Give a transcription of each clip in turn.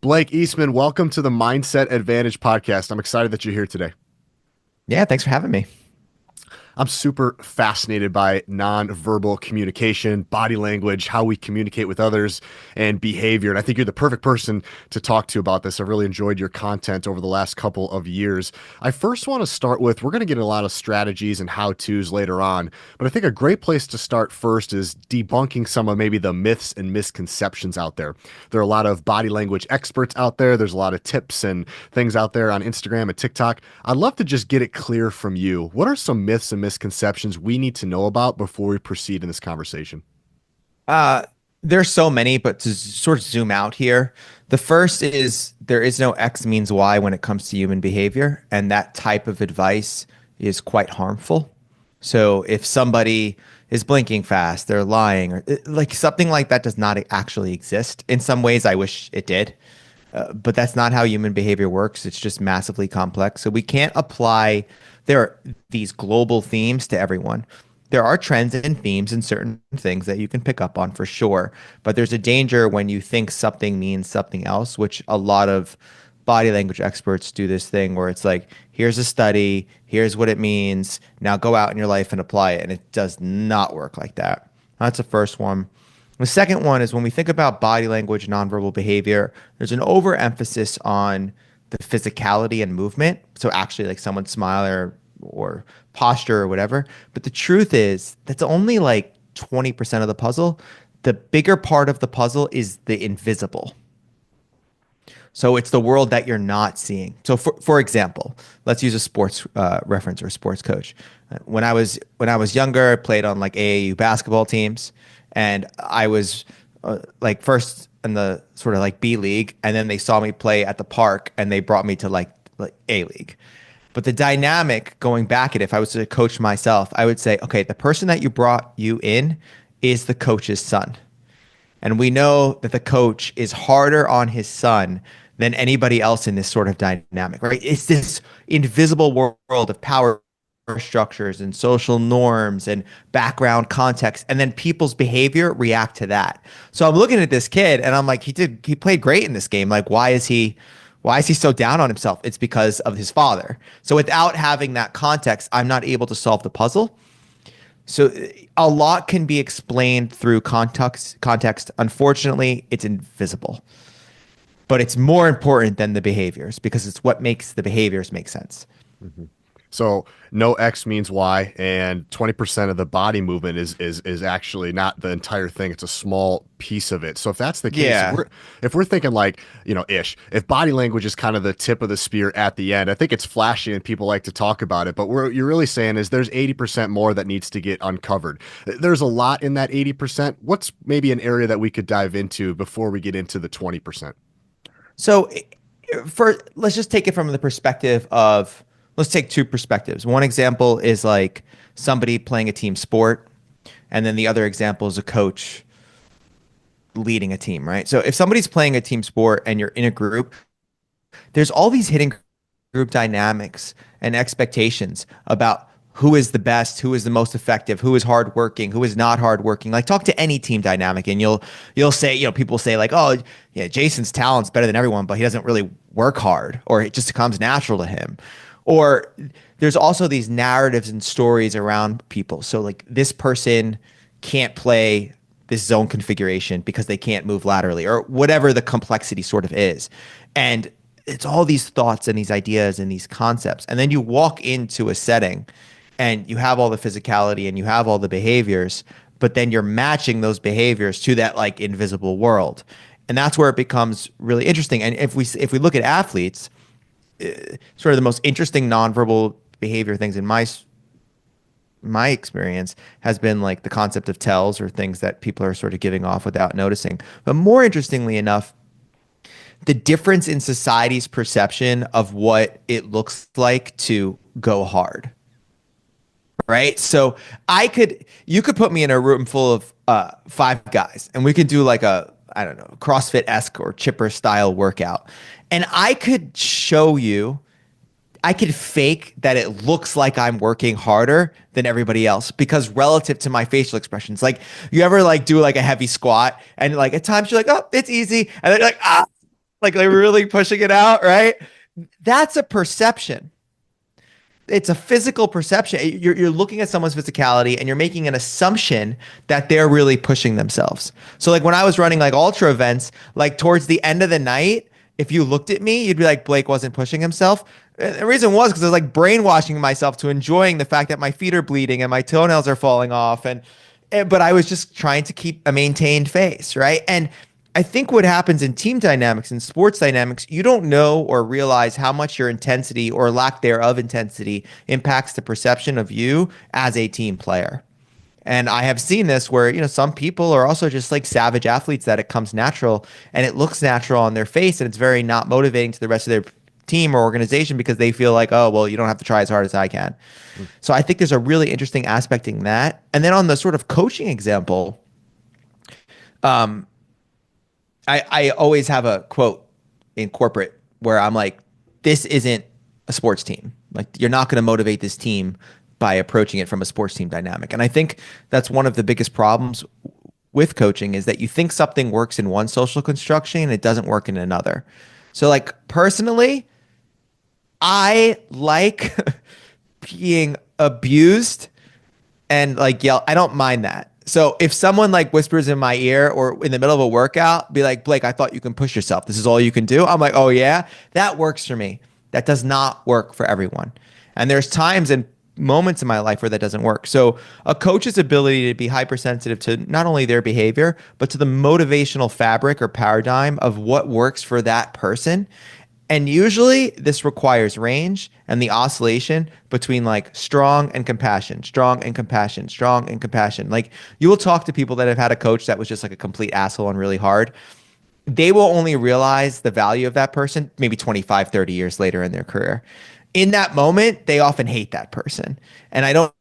Blake Eastman, welcome to the Mindset Advantage podcast. I'm excited that you're here today. Yeah, thanks for having me. I'm super fascinated by nonverbal communication, body language, how we communicate with others, and behavior. And I think you're the perfect person to talk to about this. I've really enjoyed your content over the last couple of years. I first want to start with we're going to get a lot of strategies and how to's later on, but I think a great place to start first is debunking some of maybe the myths and misconceptions out there. There are a lot of body language experts out there, there's a lot of tips and things out there on Instagram and TikTok. I'd love to just get it clear from you. What are some myths and misconceptions we need to know about before we proceed in this conversation? Uh, there's so many, but to sort of zoom out here, the first is there is no X means Y when it comes to human behavior, and that type of advice is quite harmful. So if somebody is blinking fast, they're lying, or like something like that does not actually exist. In some ways, I wish it did, but that's not how human behavior works. It's just massively complex. So we can't apply there are these global themes to everyone. There are trends and themes and certain things that you can pick up on for sure, but there's a danger when you think something means something else, which a lot of body language experts do this thing where it's like, here's a study, here's what it means, now go out in your life and apply it. And it does not work like that. That's the first one. The second one is when we think about body language, nonverbal behavior, there's an overemphasis on the physicality and movement. So actually like someone smile or posture or whatever. But the truth is that's only like 20% of the puzzle. The bigger part of the puzzle is the invisible. So it's the world that you're not seeing. So for example, let's use a sports reference or a sports coach. When I was younger, I played on like AAU basketball teams, and I was like first in the sort of like B league, and then they saw me play at the park, and they brought me to like A league. But the dynamic going back at it, if I was to coach myself, I would say, okay, the person that you brought you in is the coach's son. And we know that the coach is harder on his son than anybody else in this sort of dynamic, right? It's this invisible world of power structures and social norms and background context. And then people's behavior react to that. So I'm looking at this kid and I'm like, he played great in this game. Like, why is he so down on himself? It's because of his father. So without having that context, I'm not able to solve the puzzle. So a lot can be explained through context. Context. Unfortunately, it's invisible, but it's more important than the behaviors because it's what makes the behaviors make sense. Mhm. So no X means Y, and 20% of the body movement is actually not the entire thing. It's a small piece of it. So if that's the case, if Yeah. we're thinking like, if body language is kind of the tip of the spear at the end, I think it's flashy and people like to talk about it. But what you're really saying is there's 80% more that needs to get uncovered. There's a lot in that 80%. What's maybe an area that we could dive into before we get into the 20%? So for let's just take it from the perspective of let's take two perspectives. One example is like somebody playing a team sport, and then the other example is a coach leading a team, right? So if somebody's playing a team sport and you're in a group, there's all these hidden group dynamics and expectations about who is the best, who is the most effective, who is hardworking, who is not hardworking. Like talk to any team dynamic, and you'll say, people say like, oh yeah, Jason's talent's better than everyone, but he doesn't really work hard, or it just comes natural to him. Or there's also these narratives and stories around people. So like this person can't play this zone configuration because they can't move laterally, or whatever the complexity sort of is. And it's all these thoughts and these ideas and these concepts. And then you walk into a setting and you have all the physicality and you have all the behaviors, but then you're matching those behaviors to that like invisible world. And that's where it becomes really interesting. And if we look at athletes, sort of the most interesting nonverbal behavior things in my experience has been like the concept of tells, or things that people are sort of giving off without noticing. But more interestingly enough, the difference in society's perception of what it looks like to go hard, right? So you could put me in a room full of five guys, and we could do like a, I don't know, CrossFit-esque or chipper style workout. And I could fake that it looks like I'm working harder than everybody else because relative to my facial expressions. You ever like do like a heavy squat and like at times you're like, oh, it's easy. And then you're like, ah. like they're really pushing it out, right? That's a perception. It's a physical perception. You're looking at someone's physicality and you're making an assumption that they're really pushing themselves. So like when I was running like ultra events, like towards the end of the night, if you looked at me, you'd be like, Blake wasn't pushing himself. And the reason was because I was like brainwashing myself to enjoying the fact that my feet are bleeding and my toenails are falling off. But I was just trying to keep a maintained face, right? And I think what happens in team dynamics and sports dynamics, you don't know or realize how much your intensity or lack thereof intensity impacts the perception of you as a team player. And I have seen this where, some people are also just like savage athletes that it comes natural and it looks natural on their face and it's very not motivating to the rest of their team or organization because they feel like, oh, well, you don't have to try as hard as I can. So I think there's a really interesting aspect in that. And then on the sort of coaching example, um, I always have a quote in corporate where I'm like, this isn't a sports team. Like, you're not going to motivate this team by approaching it from a sports team dynamic. And I think that's one of the biggest problems with coaching is that you think something works in one social construction and it doesn't work in another. So, like, personally, I like being abused and like yell. I don't mind that. So if someone like whispers in my ear or in the middle of a workout, be like, Blake, I thought you can push yourself. This is all you can do. I'm like, oh yeah, that works for me. That does not work for everyone. And there's times and moments in my life where that doesn't work. So a coach's ability to be hypersensitive to not only their behavior, but to the motivational fabric or paradigm of what works for that person. And usually this requires range and the oscillation between like strong and compassion, strong and compassion, strong and compassion. Like you will talk to people that have had a coach that was just like a complete asshole and really hard. They will only realize the value of that person maybe 25, 30 years later in their career. In that moment, they often hate that person. And I don't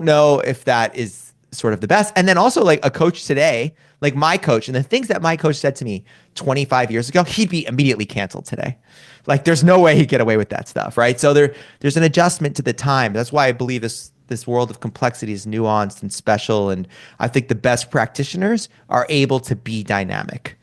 know if that is sort of the best. And then also like a coach today, like my coach, and the things that my coach said to me 25 years ago, he'd be immediately canceled today. Like there's no way he'd get away with that stuff, right? So there's an adjustment to the time. That's why I believe this world of complexity is nuanced and special. And I think the best practitioners are able to be dynamic,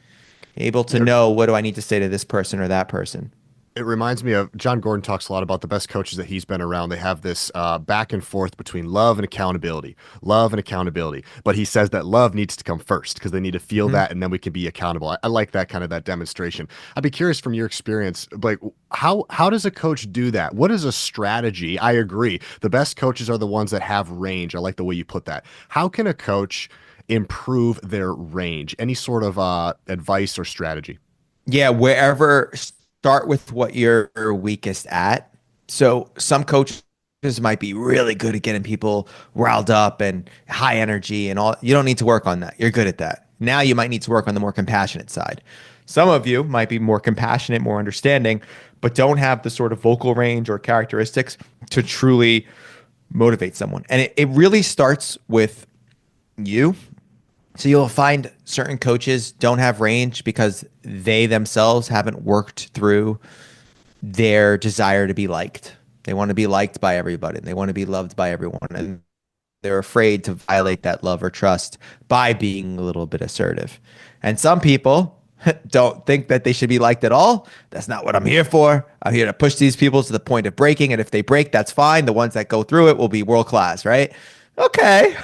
able to know what do I need to say to this person or that person. It reminds me of John Gordon talks a lot about the best coaches that he's been around. They have this back and forth between love and accountability, love and accountability. But he says that love needs to come first because they need to feel Mhm. that and then we can be accountable. I like that kind of that demonstration. I'd be curious from your experience, like how does a coach do that? What is a strategy? I agree. The best coaches are the ones that have range. I like the way you put that. How can a coach improve their range? Any sort of advice or strategy? Yeah, wherever start with what you're weakest at. So some coaches might be really good at getting people riled up and high energy and all. You don't need to work on that. You're good at that. Now you might need to work on the more compassionate side. Some of you might be more compassionate, more understanding, but don't have the sort of vocal range or characteristics to truly motivate someone. And it really starts with you. So you'll find certain coaches don't have range because they themselves haven't worked through their desire to be liked. They want to be liked by everybody. They want to be loved by everyone. And they're afraid to violate that love or trust by being a little bit assertive. And some people don't think that they should be liked at all. That's not what I'm here for. I'm here to push these people to the point of breaking. And if they break, that's fine. The ones that go through it will be world class, right? Okay.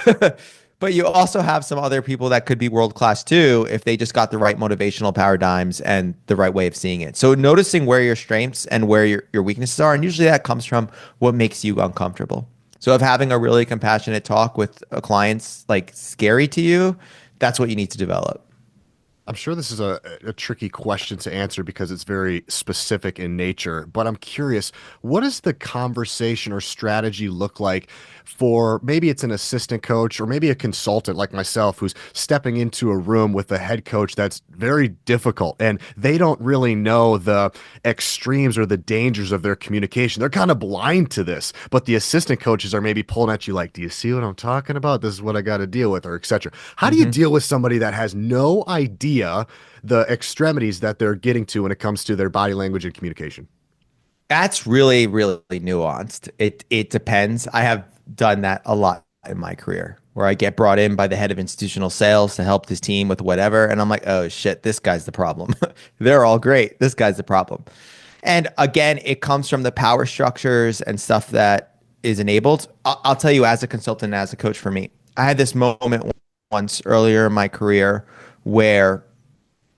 But you also have some other people that could be world class too if they just got the right motivational paradigms and the right way of seeing it. So noticing where your strengths and where your weaknesses are, and usually that comes from what makes you uncomfortable. So if having a really compassionate talk with a client's like scary to you, that's what you need to develop. I'm sure this is a tricky question to answer because it's very specific in nature, but I'm curious, what does the conversation or strategy look like for maybe it's an assistant coach or maybe a consultant like myself who's stepping into a room with a head coach that's very difficult and they don't really know the extremes or the dangers of their communication. They're kind of blind to this, but the assistant coaches are maybe pulling at you like, do you see what I'm talking about? This is what I got to deal with, or etc. How do you Mhm. deal with somebody that has no idea the extremities that they're getting to when it comes to their body language and communication? That's really, really nuanced. It depends. I have done that a lot in my career where I get brought in by the head of institutional sales to help his team with whatever. And I'm like, oh shit, this guy's the problem. They're all great. This guy's the problem. And again, it comes from the power structures and stuff that is enabled. I'll tell you, as a consultant, as a coach for me, I had this moment once earlier in my career where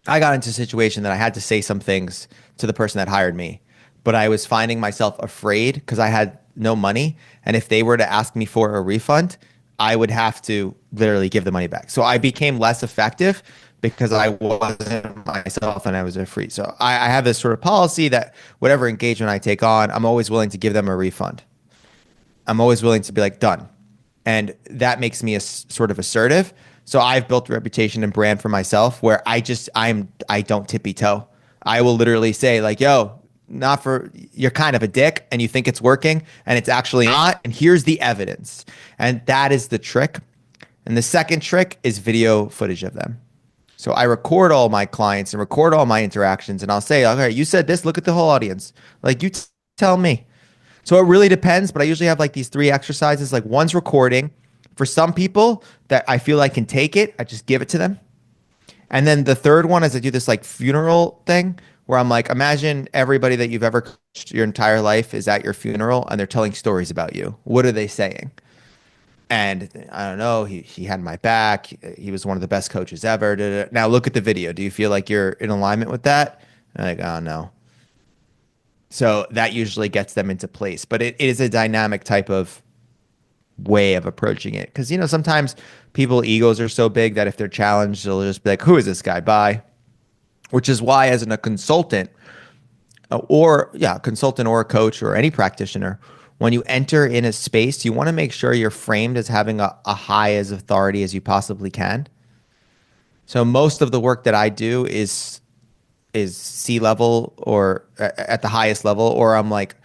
I got into a situation that I had to say some things to the person that hired me, but I was finding myself afraid because I had no money. And if they were to ask me for a refund, I would have to literally give the money back. So I became less effective because I wasn't myself and I was afraid. So I have this sort of policy that whatever engagement I take on, I'm always willing to give them a refund. I'm always willing to be like, done. And that makes me a sort of assertive. So I've built a reputation and brand for myself where I don't tippy toe. I will literally say like, yo, not for, you're kind of a dick and you think it's working and it's actually not. And here's the evidence. And that is the trick. And the second trick is video footage of them. So I record all my clients and record all my interactions and I'll say, okay, you said this, look at the whole audience. Like tell me. So it really depends, but I usually have like these three exercises. Like one's recording. For some people that I feel I can take it, I just give it to them. And then the third one is I do this like funeral thing where I'm like, imagine everybody that you've ever coached your entire life is at your funeral and they're telling stories about you. What are they saying? And I don't know, he had my back. He was one of the best coaches ever. Da, da, da. Now look at the video. Do you feel like you're in alignment with that? I'm like, oh no. So that usually gets them into place. But it is a dynamic type of way of approaching it. Because, you know, sometimes people egos are so big that if they're challenged, they'll just be like, who is this guy? Bye. Which is why as a consultant consultant or a coach or any practitioner, when you enter in a space, you want to make sure you're framed as having a high as authority as you possibly can. So most of the work that I do is C-level or at the highest level, or I'm like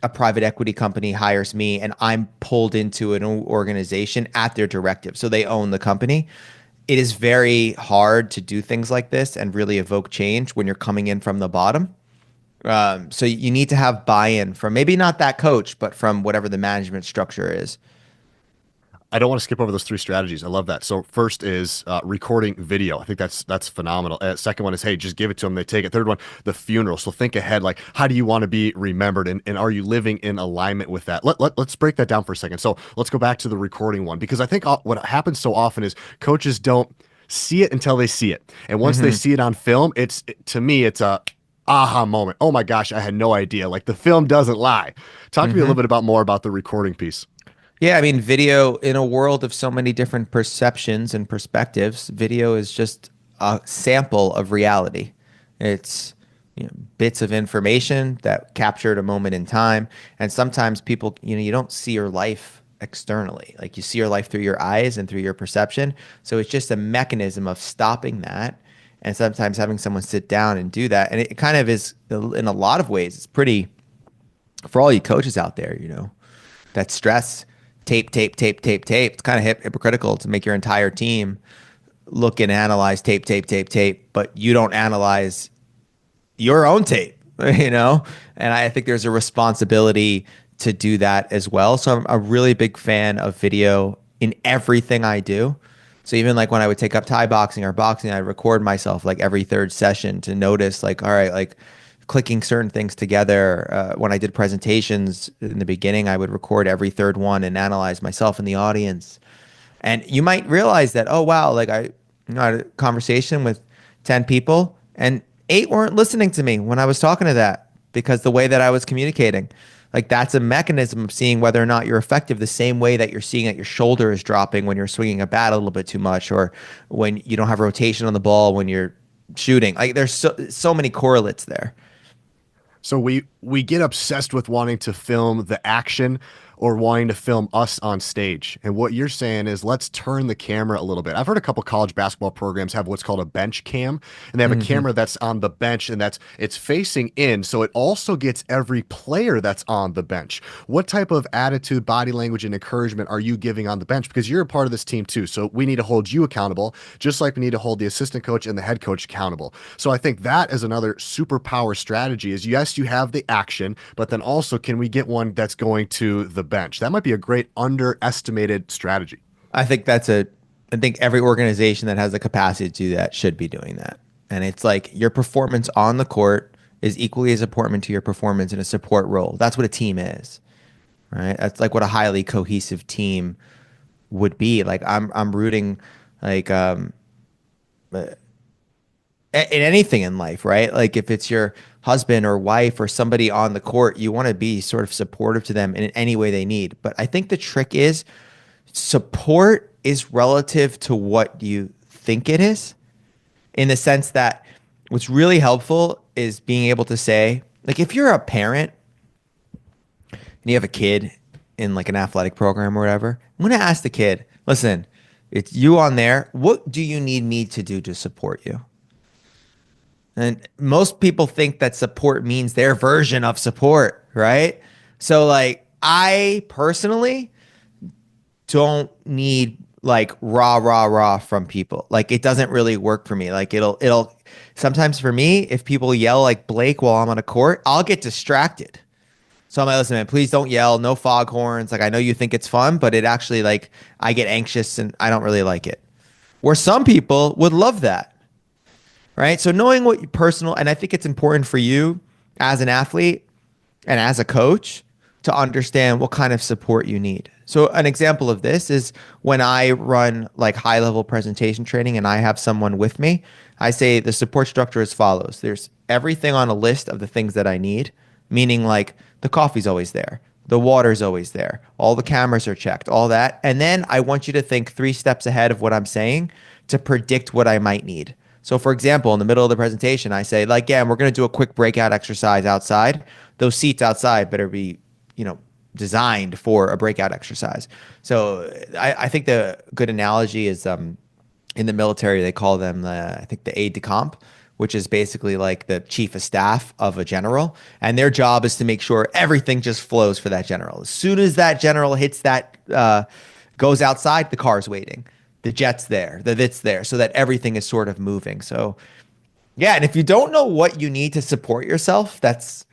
a private equity company hires me and I'm pulled into an organization at their directive. So they own the company. It is very hard to do things like this and really evoke change when you're coming in from the bottom. So you need to have buy-in from maybe not that coach, but from whatever the management structure is. I don't want to skip over those three strategies. I love that. So first is recording video. I think that's phenomenal. Second one is, hey, just give it to them. They take it. Third one, the funeral. So think ahead, like how do you want to be remembered, and are you living in alignment with that? Let's break that down for a second. So let's go back to the recording one, because I think what happens so often is coaches don't see it until they see it, and once they see it on film, to me it's a aha moment. Oh my gosh, I had no idea. Like the film doesn't lie. Talk to me a little Mm-hmm. bit more about the recording piece. Yeah, I mean, video in a world of so many different perceptions and perspectives, video is just a sample of reality. It's, you know, bits of information that captured a moment in time. And sometimes people, you know, you don't see your life externally. Like you see your life through your eyes and through your perception. So it's just a mechanism of stopping that. And sometimes having someone sit down and do that. And it kind of is, in a lot of ways, it's pretty, for all you coaches out there, you know, that stress, tape, tape, tape, tape, tape. It's kind of hypocritical to make your entire team look and analyze tape, tape, tape, tape, but you don't analyze your own tape, you know? And I think there's a responsibility to do that as well. So I'm a really big fan of video in everything I do. So even like when I would take up Thai boxing or boxing, I'd record myself like every third session to notice like, all right, like clicking certain things together. When I did presentations in the beginning, I would record every third one and analyze myself in the audience. And you might realize that, oh, wow, like I had a conversation with 10 people and 8 weren't listening to me when I was talking to that because the way that I was communicating. Like that's a mechanism of seeing whether or not you're effective, the same way that you're seeing that your shoulder is dropping when you're swinging a bat a little bit too much, or when you don't have rotation on the ball when you're shooting. Like there's so many correlates there. So we get obsessed with wanting to film the action or wanting to film us on stage. And what you're saying is let's turn the camera a little bit. I've heard a couple college basketball programs have what's called a bench cam, and they have a Hmm. camera that's on the bench and it's facing in, so it also gets every player that's on the bench. What type of attitude, body language, and encouragement are you giving on the bench? Because you're a part of this team too. So we need to hold you accountable, just like we need to hold the assistant coach and the head coach accountable. So I think that is another superpower strategy is yes, you have the action, but then also can we get one that's going to the bench. That might be a great underestimated strategy. I think every organization that has the capacity to do that should be doing that. And it's like your performance on the court is equally as important to your performance in a support role. That's what a team is, right? That's like what a highly cohesive team would be. Like I'm rooting like in anything in life, right? Like if it's your husband or wife or somebody on the court, you want to be sort of supportive to them in any way they need. But I think the trick is support is relative to what you think it is, in the sense that what's really helpful is being able to say, like if you're a parent and you have a kid in like an athletic program or whatever, I'm going to ask the kid, listen, it's you on there. What do you need me to do to support you? And most people think that support means their version of support, right? So like I personally don't need like rah from people. Like it doesn't really work for me. Like it'll sometimes for me, if people yell like Blake while I'm on a court, I'll get distracted. So I'm like, listen, man, please don't yell, no foghorns. Like I know you think it's fun, but it actually like I get anxious and I don't really like it. Where some people would love that, right? So knowing what you personal, and I think it's important for you as an athlete and as a coach to understand what kind of support you need. So an example of this is when I run like high level presentation training and I have someone with me, I say the support structure as follows. There's everything on a list of the things that I need, meaning like the coffee's always there. The water's always there. All the cameras are checked, all that. And then I want you to think 3 steps ahead of what I'm saying to predict what I might need. So for example, in the middle of the presentation, I say like, yeah, and we're going to do a quick breakout exercise outside. Those seats outside better be, designed for a breakout exercise. So I think the good analogy is in the military, they call them, I think the aide de camp, which is basically like the chief of staff of a general. And their job is to make sure everything just flows for that general. As soon as that general hits that, goes outside, the car's waiting. The jet's there, the vit's there, so that everything is sort of moving. So yeah, and if you don't know what you need to support yourself, that's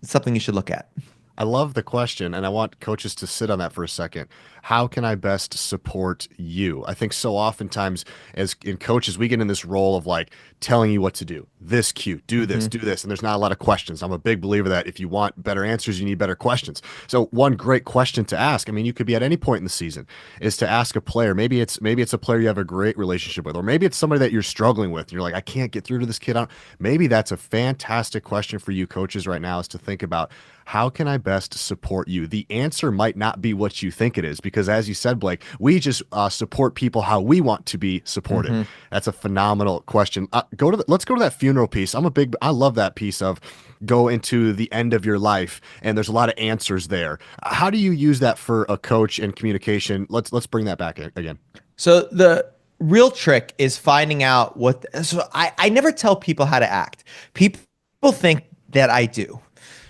something you should look at. I love the question, and I want coaches to sit on that for a second. How can I best support you? I think so oftentimes as in coaches, we get in this role of like telling you what to do. This cue, do this, Hmm. do this. And there's not a lot of questions. I'm a big believer that if you want better answers, you need better questions. So one great question to ask, I mean, you could be at any point in the season, is to ask a player. Maybe it's a player you have a great relationship with, or maybe it's somebody that you're struggling with. And you're like, I can't get through to this kid. Maybe that's a fantastic question for you coaches right now, is to think about, how can I best support you? The answer might not be what you think it is, because as you said, Blake, we just support people how we want to be supported. Hmm. That's a phenomenal question. Let's go to that funeral piece. I love that piece of go into the end of your life, and there's a lot of answers there. How do you use that for a coach and communication? Let's bring that back again. So the real trick is finding out so I never tell people how to act. People think that I do.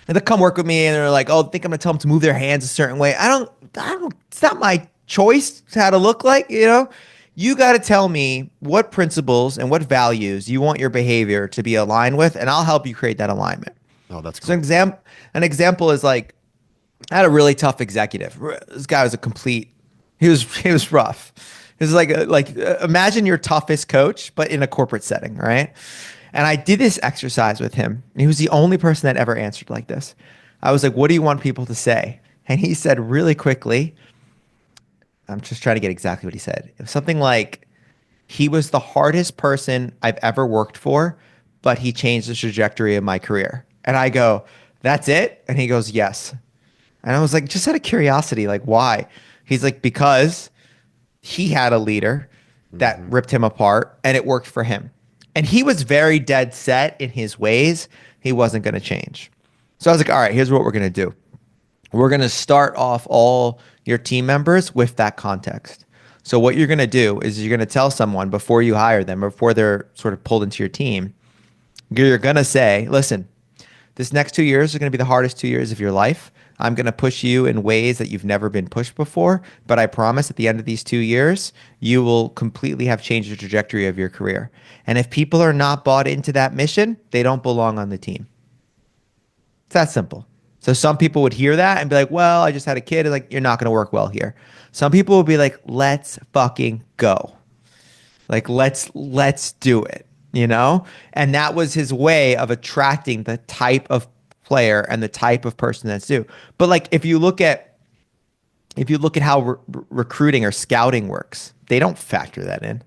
And they come work with me and they're like, oh, I think I'm gonna tell them to move their hands a certain way. It's not my choice how to look like. You got to tell me what principles and what values you want your behavior to be aligned with, and I'll help you create that alignment. Oh, that's So cool. an example is like, I had a really tough executive. This guy was he was rough. It was imagine your toughest coach, but in a corporate setting, right? And I did this exercise with him. He was the only person that ever answered like this. I was like, what do you want people to say? And he said really quickly, I'm just trying to get exactly what he said. It was something like, he was the hardest person I've ever worked for, but he changed the trajectory of my career. And I go, that's it? And he goes, yes. And I was like, just out of curiosity, like, why? He's like, because he had a leader that Hmm. ripped him apart and it worked for him. And he was very dead set in his ways. He wasn't going to change. So I was like, all right, here's what we're going to do. We're going to start off all your team members with that context. So what you're going to do is you're going to tell someone before you hire them, or before they're sort of pulled into your team, you're going to say, listen, this next 2 years are going to be the hardest 2 years of your life. I'm going to push you in ways that you've never been pushed before. But I promise at the end of these 2 years, you will completely have changed the trajectory of your career. And if people are not bought into that mission, they don't belong on the team. It's that simple. So some people would hear that and be like, well, I just had a kid. And like, you're not going to work well here. Some people would be like, let's fucking go. Like, let's do it, you know? And that was his way of attracting the type of player and the type of person that's due. But like, if you look at how recruiting or scouting works, they don't factor that in.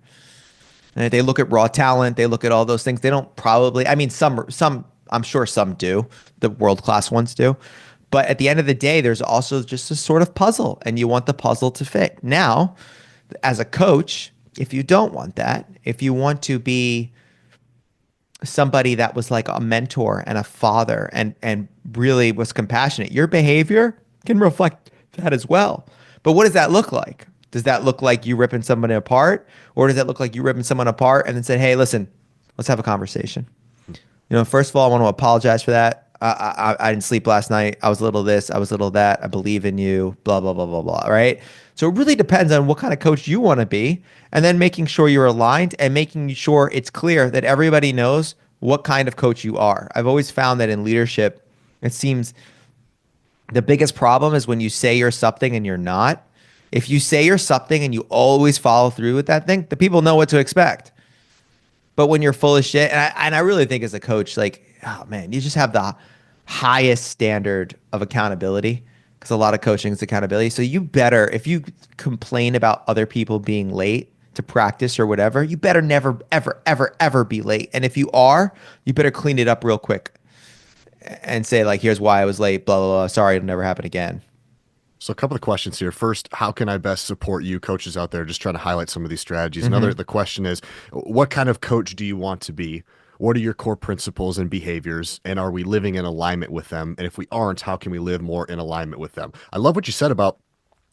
And they look at raw talent, they look at all those things. They don't probably, I mean, some, I'm sure some do, the world class ones do. But at the end of the day, there's also just a sort of puzzle, and you want the puzzle to fit. Now, as a coach, if you don't want that, if you want to be somebody that was like a mentor and a father and really was compassionate, your behavior can reflect that as well. But what does that look like? Does that look like you ripping somebody apart, or does that look like you ripping someone apart and then said, "Hey, listen, let's have a conversation"? First of all, I want to apologize for that. I didn't sleep last night. I was a little this, I was a little that. I believe in you, blah, blah, blah, blah, blah. Right. So it really depends on what kind of coach you want to be. And then making sure you're aligned and making sure it's clear that everybody knows what kind of coach you are. I've always found that in leadership, it seems the biggest problem is when you say you're something and you're not. If you say you're something and you always follow through with that thing, the people know what to expect. But when you're full of shit, and I really think as a coach, like, oh man, you just have the highest standard of accountability because a lot of coaching is accountability. So you better, if you complain about other people being late to practice or whatever, you better never, ever, ever, ever be late. And if you are, you better clean it up real quick and say, like, here's why I was late, blah, blah, blah. Sorry, it'll never happen again. So a couple of questions here. First, how can I best support you coaches out there just trying to highlight some of these strategies? hmm The question is, what kind of coach do you want to be? What are your core principles and behaviors? And are we living in alignment with them? And if we aren't, how can we live more in alignment with them? I love what you said about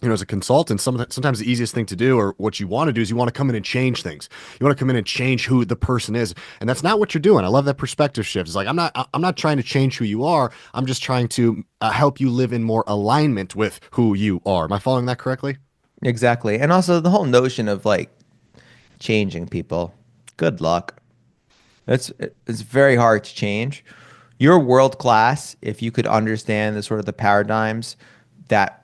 as a consultant, sometimes the easiest thing to do, or what you want to do, is you want to come in and change things. You want to come in and change who the person is, and that's not what you're doing. I love that perspective shift. It's like I'm not trying to change who you are. I'm just trying to help you live in more alignment with who you are. Am I following that correctly? Exactly. And also the whole notion of like changing people. Good luck. It's very hard to change. You're world class if you could understand the sort of the paradigms that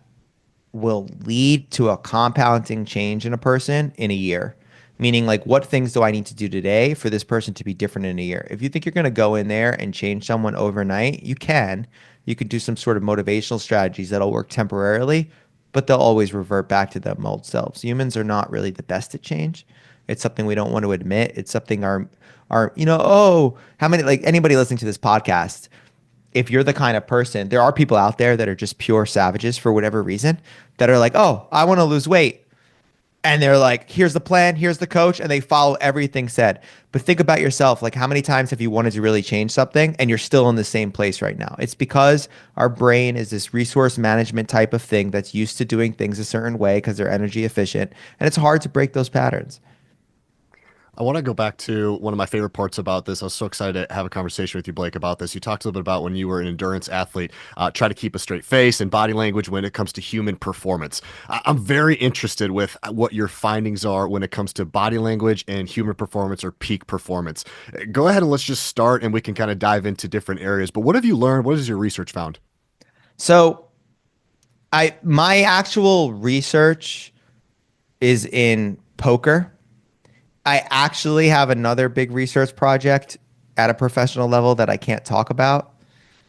will lead to a compounding change in a person in a year. Meaning, like, what things do I need to do today for this person to be different in a year? If you think you're going to go in there and change someone overnight, you can. You can do some sort of motivational strategies that'll work temporarily, but they'll always revert back to their old selves. Humans are not really the best at change. It's something we don't want to admit. It's something oh, how many, like anybody listening to this podcast, if you're the kind of person, there are people out there that are just pure savages for whatever reason that are like, oh, I want to lose weight. And they're like, here's the plan, here's the coach, and they follow everything said. But think about yourself, like how many times have you wanted to really change something and you're still in the same place right now? It's because our brain is this resource management type of thing that's used to doing things a certain way because they're energy efficient. And it's hard to break those patterns. I want to go back to one of my favorite parts about this. I was so excited to have a conversation with you, Blake, about this. You talked a little bit about when you were an endurance athlete, try to keep a straight face and body language when it comes to human performance. I'm very interested with what your findings are when it comes to body language and human performance or peak performance. Go ahead and let's just start and we can kind of dive into different areas. But what have you learned? What has your research found? So my actual research is in poker. I actually have another big research project at a professional level that I can't talk about.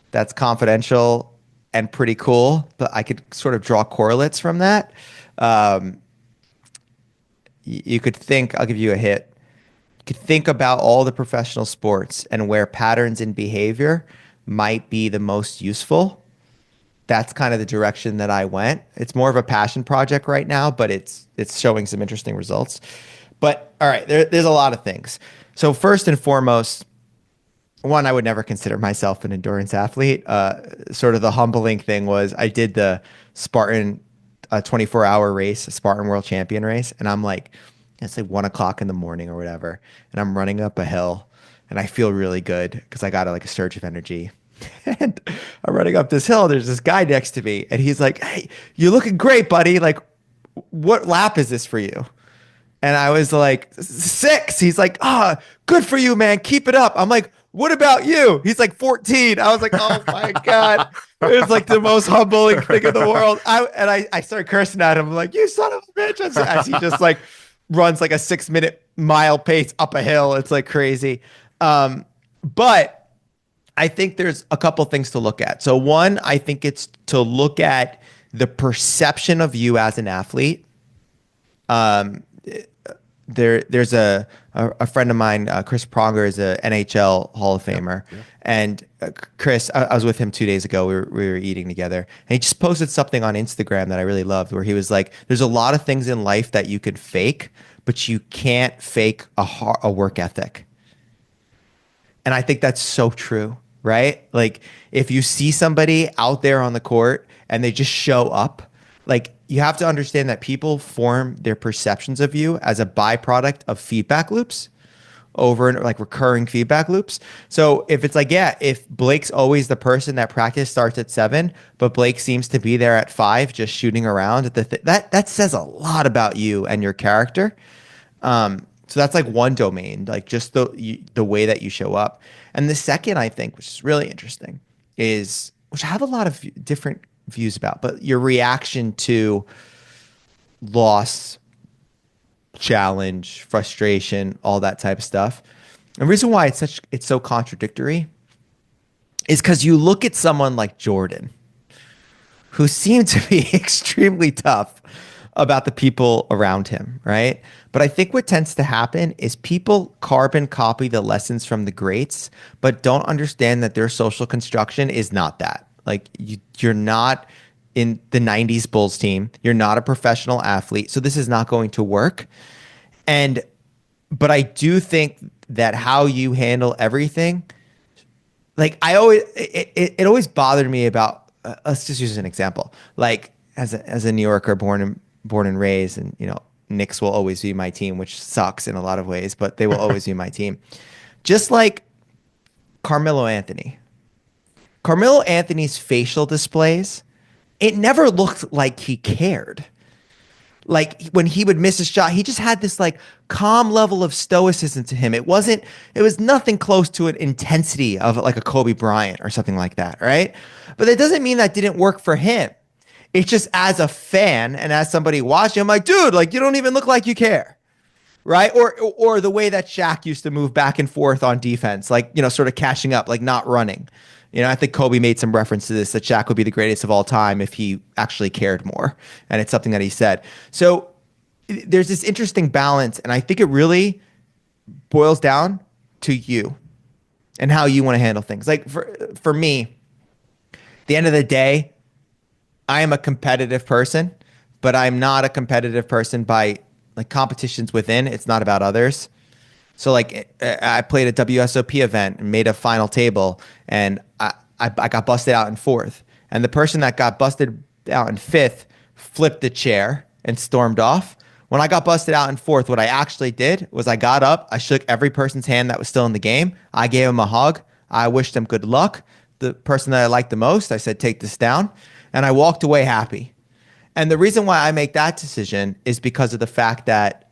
That's confidential and pretty cool, but I could sort of draw correlates from that. Um, you could think, I'll give you a hit. You could think about all the professional sports and where patterns in behavior might be the most useful. That's kind of the direction that I went. It's more of a passion project right now, but it's showing some interesting results. But all right, there's a lot of things. So first and foremost, one, I would never consider myself an endurance athlete. Sort of the humbling thing was I did the Spartan 24-hour race, a Spartan World Champion race, and I'm like, it's like 1 o'clock in the morning or whatever, and I'm running up a hill, and I feel really good because I got like a surge of energy. And I'm running up this hill. There's this guy next to me, and he's like, "Hey, you're looking great, buddy. Like, what lap is this for you?" And I was like, 6. He's like, good for you, man. Keep it up. I'm like, what about you? He's like 14. I was like, oh my God. It was like the most humbling thing in the world. I started cursing at him. I'm like, you son of a bitch. As he just like runs like a 6 minute mile pace up a hill. It's like crazy. But I think there's a couple things to look at. So one, I think it's to look at the perception of you as an athlete. Um, there's a friend of mine, Chris Pronger, is a NHL Hall of Yep. Famer, Yep. and Chris, I was with him 2 days ago. We were eating together, and he just posted something on Instagram that I really loved, where he was like, "There's a lot of things in life that you could fake, but you can't fake a work ethic." And I think that's so true, right? Like if you see somebody out there on the court and they just show up, like you have to understand that people form their perceptions of you as a byproduct of feedback loops over and like recurring feedback loops. So if it's like, yeah, if Blake's always the person that practice starts at 7, but Blake seems to be there at 5, just shooting around at that says a lot about you and your character. So that's like one domain, like just the way that you show up. And the second, I think, which is really interesting, is which I have a lot of different views about, but your reaction to loss, challenge, frustration, all that type of stuff. And the reason why it's so contradictory is because you look at someone like Jordan, who seemed to be extremely tough about the people around him, right? But I think what tends to happen is people carbon copy the lessons from the greats, but don't understand that their social construction is not that. Like you're not in the 90s Bulls team. You're not a professional athlete. So this is not going to work. And but I do think that how you handle everything, like I always it always bothered me about let's just use an example. Like as a New Yorker born and raised, and Knicks will always be my team, which sucks in a lot of ways, but they will always be my team. Just like Carmelo Anthony. Carmelo Anthony's facial displays, it never looked like he cared. Like when he would miss a shot, he just had this like calm level of stoicism to him. It was nothing close to an intensity of like a Kobe Bryant or something like that, right? But that doesn't mean that didn't work for him. It's just as a fan and as somebody watching, I'm like, dude, like you don't even look like you care, right? Or the way that Shaq used to move back and forth on defense, like sort of catching up, like not running. I think Kobe made some reference to this, that Shaq would be the greatest of all time if he actually cared more, and it's something that he said. So there's this interesting balance, and I think it really boils down to you and how you want to handle things. Like for me, at the end of the day, I am a competitive person, but I'm not a competitive person by like competitions within. It's not about others. So like I played a WSOP event and made a final table, and I got busted out in fourth. And the person that got busted out in fifth flipped the chair and stormed off. When I got busted out in fourth, what I actually did was I got up, I shook every person's hand that was still in the game. I gave them a hug. I wished them good luck. The person that I liked the most, I said, take this down. And I walked away happy. And the reason why I make that decision is because of the fact that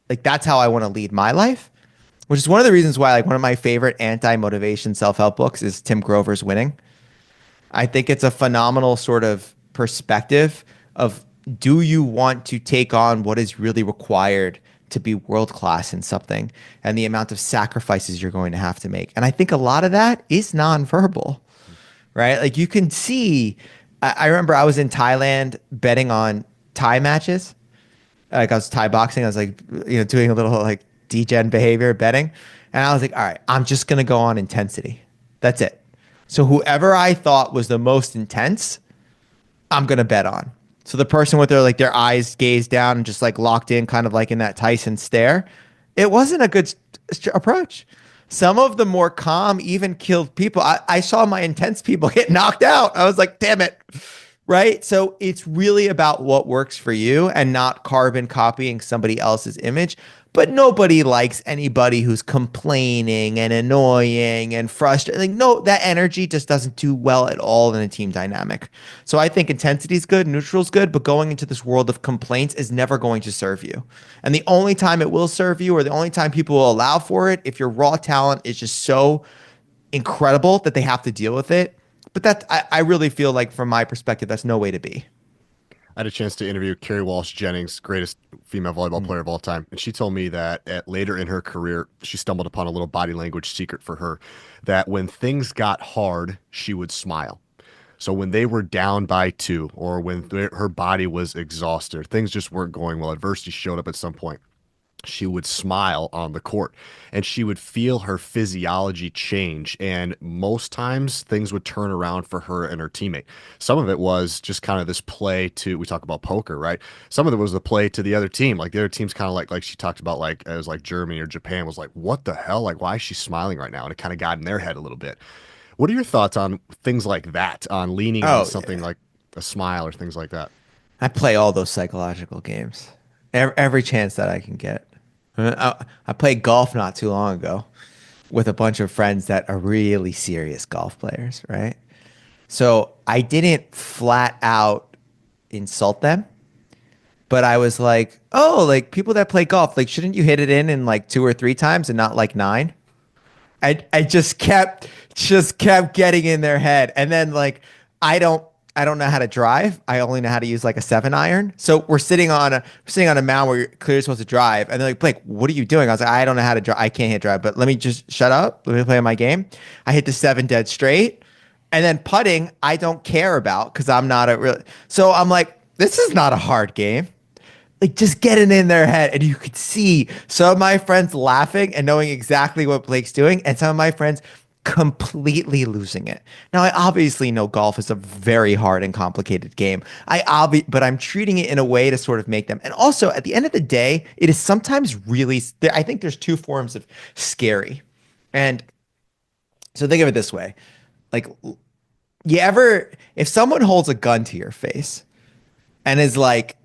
like that's how I want to lead my life, which is one of the reasons why like one of my favorite anti-motivation self-help books is Tim Grover's Winning. I think it's a phenomenal sort of perspective of, do you want to take on what is really required to be world class in something, and the amount of sacrifices you're going to have to make. And I think a lot of that is nonverbal, right? Like you can see, I remember I was in Thailand betting on Thai matches. Like I was Thai boxing. I was like, doing a little like degen behavior betting. And I was like, all right, I'm just going to go on intensity. That's it. So whoever I thought was the most intense, I'm going to bet on. So the person with their eyes gazed down and just like locked in, kind of like in that Tyson stare, it wasn't a good approach. Some of the more calm, even killed people, I saw my intense people get knocked out. I was like, damn it. Right. So it's really about what works for you and not carbon copying somebody else's image. But nobody likes anybody who's complaining and annoying and frustrated. Like, no, that energy just doesn't do well at all in a team dynamic. So I think intensity is good, neutral is good, but going into this world of complaints is never going to serve you. And the only time it will serve you, or the only time people will allow for it, if your raw talent is just so incredible that they have to deal with it. But I really feel like from my perspective, that's no way to be. I had a chance to interview Carrie Walsh Jennings, greatest female volleyball Mm. player of all time, and she told me that later in her career, she stumbled upon a little body language secret for her, that when things got hard, she would smile. So when they were down by two, or when her body was exhausted, things just weren't going well, adversity showed up at some point, she would smile on the court and she would feel her physiology change. And most times things would turn around for her and her teammate. Some of it was just kind of this play to, we talk about poker, right? Some of it was the play to the other team. Like the other team's kind of like she talked about, like, it was like Germany or Japan was like, what the hell? Like, why is she smiling right now? And it kind of got in their head a little bit. What are your thoughts on things like that, on leaning on Oh, something like a smile or things like that? I play all those psychological games every chance that I can get. I played golf not too long ago with a bunch of friends that are really serious golf players, right? So I didn't flat out insult them, but I was like, "Oh, like people that play golf, like shouldn't you hit it in like two or three times and not like nine?" I just kept getting in their head. And then like I don't I don't know how to drive. I only know how to use like a 7 iron. So we're sitting on a mound where you're clearly supposed to drive. And they're like, Blake, what are you doing? I was like, I don't know how to drive. I can't hit drive, but let me just shut up. Let me play my game. I hit the seven dead straight. And then putting, I don't care about because I'm not a real. So I'm like, this is not a hard game, like just getting in their head. And you could see some of my friends laughing and knowing exactly what Blake's doing, and some of my friends completely losing it. Now, I obviously know golf is a very hard and complicated game. But I'm treating it in a way to sort of make them. And also, at the end of the day, it is sometimes really. I think there's two forms of scary, and so think of it this way: like, if someone holds a gun to your face and is like,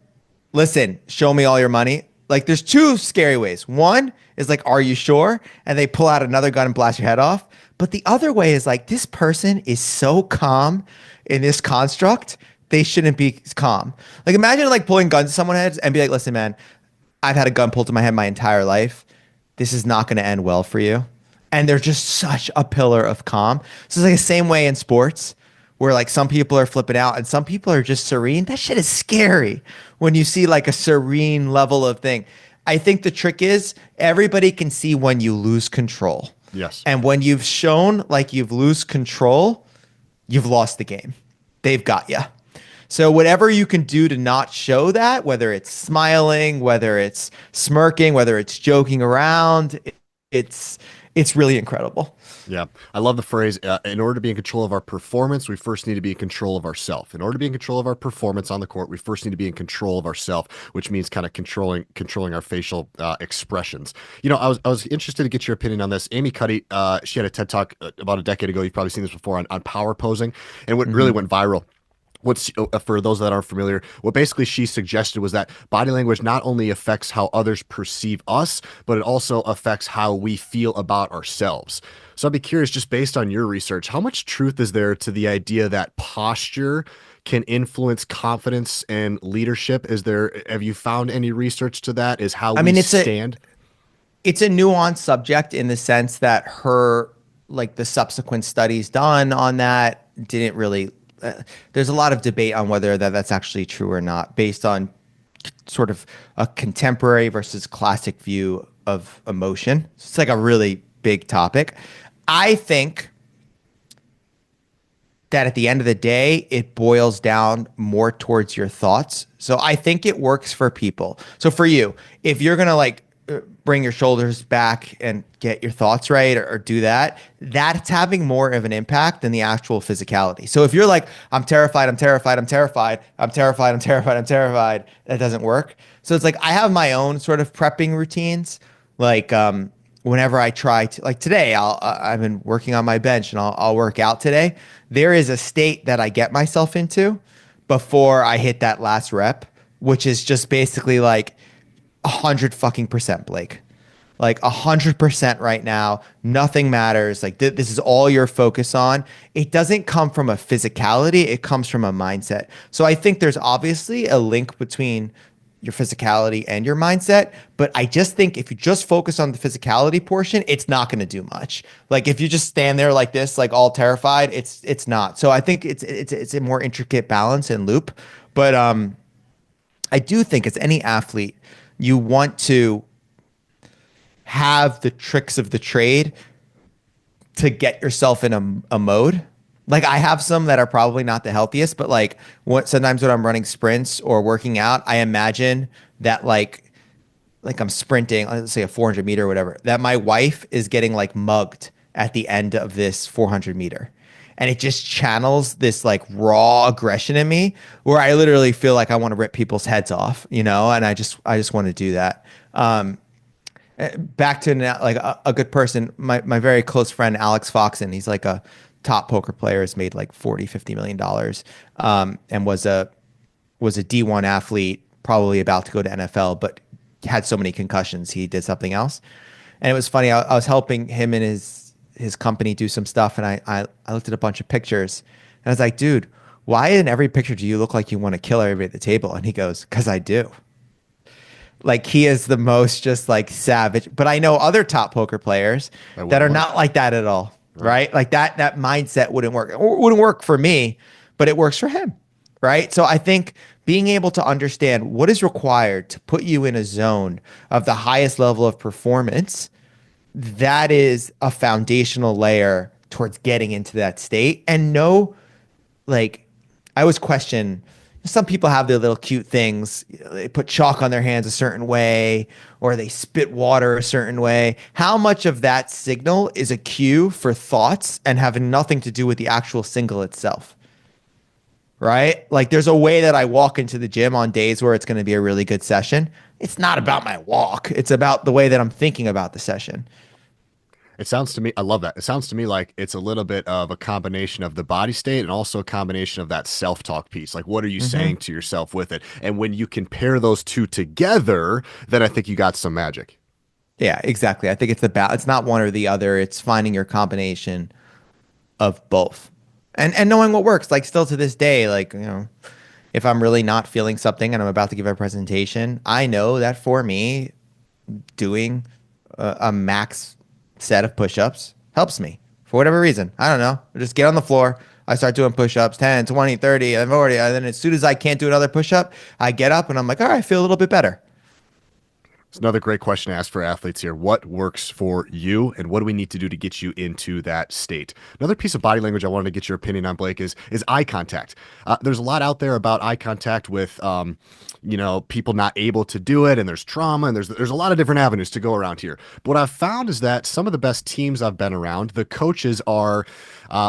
listen, show me all your money. Like there's two scary ways. One is like, are you sure? And they pull out another gun and blast your head off. But the other way is like, this person is so calm in this construct, they shouldn't be calm. Like imagine like pulling guns to someone's head and be like, listen, man, I've had a gun pulled to my head my entire life. This is not going to end well for you. And they're just such a pillar of calm. So it's like the same way in sports where like some people are flipping out and some people are just serene. That shit is scary when you see like a serene level of thing. I think the trick is everybody can see when you lose control. Yes. And when you've shown like you've lose control, you've lost the game. They've got you. So whatever you can do to not show that, whether it's smiling, whether it's smirking, whether it's joking around, it's it's really incredible. Yeah, I love the phrase. In order to be in control of our performance, we first need to be in control of ourselves. In order to be in control of our performance on the court, we first need to be in control of ourselves, which means kind of controlling our facial expressions. I was interested to get your opinion on this. Amy Cuddy, she had a TED talk about a decade ago. You've probably seen this before on power posing, and what really Hmm. went viral. What's For those that aren't familiar, what basically she suggested was that body language not only affects how others perceive us, but it also affects how we feel about ourselves. So I'd be curious, just based on your research, how much truth is there to the idea that posture can influence confidence and leadership? Have you found any research to that? Is how I we mean, stand? it's a nuanced subject in the sense that her like the subsequent studies done on that didn't really there's a lot of debate on whether that's actually true or not based on sort of a contemporary versus classic view of emotion. It's like a really big topic. I think that at the end of the day, it boils down more towards your thoughts. So I think it works for people. So for you, if you're gonna like bring your shoulders back and get your thoughts right or do that, that's having more of an impact than the actual physicality. So if you're like, I'm terrified, I'm terrified, I'm terrified, I'm terrified, I'm terrified, I'm terrified, that doesn't work. So it's like I have my own sort of prepping routines. Like whenever I try to like today, I've been working on my bench and I'll work out today. There is a state that I get myself into before I hit that last rep, which is just basically like 100 fucking percent, Blake. Like 100% right now. Nothing matters. Like this is all your focus on. It doesn't come from a physicality. It comes from a mindset. So I think there's obviously a link between your physicality and your mindset. But I just think if you just focus on the physicality portion, it's not going to do much. Like if you just stand there like this, like all terrified, it's not. So I think it's a more intricate balance and loop. But I do think as any athlete, you want to have the tricks of the trade to get yourself in a mode. Like I have some that are probably not the healthiest, but like sometimes when I'm running sprints or working out, I imagine that like I'm sprinting, let's say a 400 meter or whatever, that my wife is getting like mugged at the end of this 400 meter. And it just channels this like raw aggression in me where I literally feel like I want to rip people's heads off, you know, and I just want to do that. Back to now, like a good person, my very close friend Alex Foxen, he's like a top poker player, has made like 40-50 million dollars, and was a D1 athlete, probably about to go to NFL, but had so many concussions he did something else. And it was funny, I was helping him and his company do some stuff, and I looked at a bunch of pictures and I was like, dude, why in every picture do you look like you want to kill everybody at the table? And he goes, because I do. Like he is the most just like savage. But I know other top poker players That that wouldn't are work. not like that at all, Right. right? Like that mindset wouldn't work. It wouldn't work for me, but it works for him, right? So I think being able to understand what is required to put you in a zone of the highest level of performance, that is a foundational layer towards getting into that state. And know, like, I always question, some people have their little cute things. They put chalk on their hands a certain way, or they spit water a certain way. How much of that signal is a cue for thoughts and having nothing to do with the actual single itself? Right? Like there's a way that I walk into the gym on days where it's going to be a really good session. It's not about my walk. It's about the way that I'm thinking about the session. It sounds to me, I love that. It sounds to me like it's a little bit of a combination of the body state and also a combination of that self talk piece. Like, what are you saying Hmm. to yourself with it? And when you can pair those two together, then I think you got some magic. Yeah, exactly. I think it's about, it's not one or the other. It's finding your combination of both. And knowing what works. Like still to this day, like, you know, if I'm really not feeling something and I'm about to give a presentation, I know that for me, doing a max set of push-ups helps me for whatever reason. I don't know. I just get on the floor. I start doing push-ups, 10, 20, 30, I'm already, and then as soon as I can't do another push-up, I get up and I'm like, all right, I feel a little bit better. It's another great question to ask for athletes here. What works for you, and what do we need to do to get you into that state? Another piece of body language I wanted to get your opinion on, Blake, is eye contact. There's a lot out there about eye contact with, people not able to do it, and there's trauma, and there's a lot of different avenues to go around here. But what I've found is that some of the best teams I've been around, the coaches are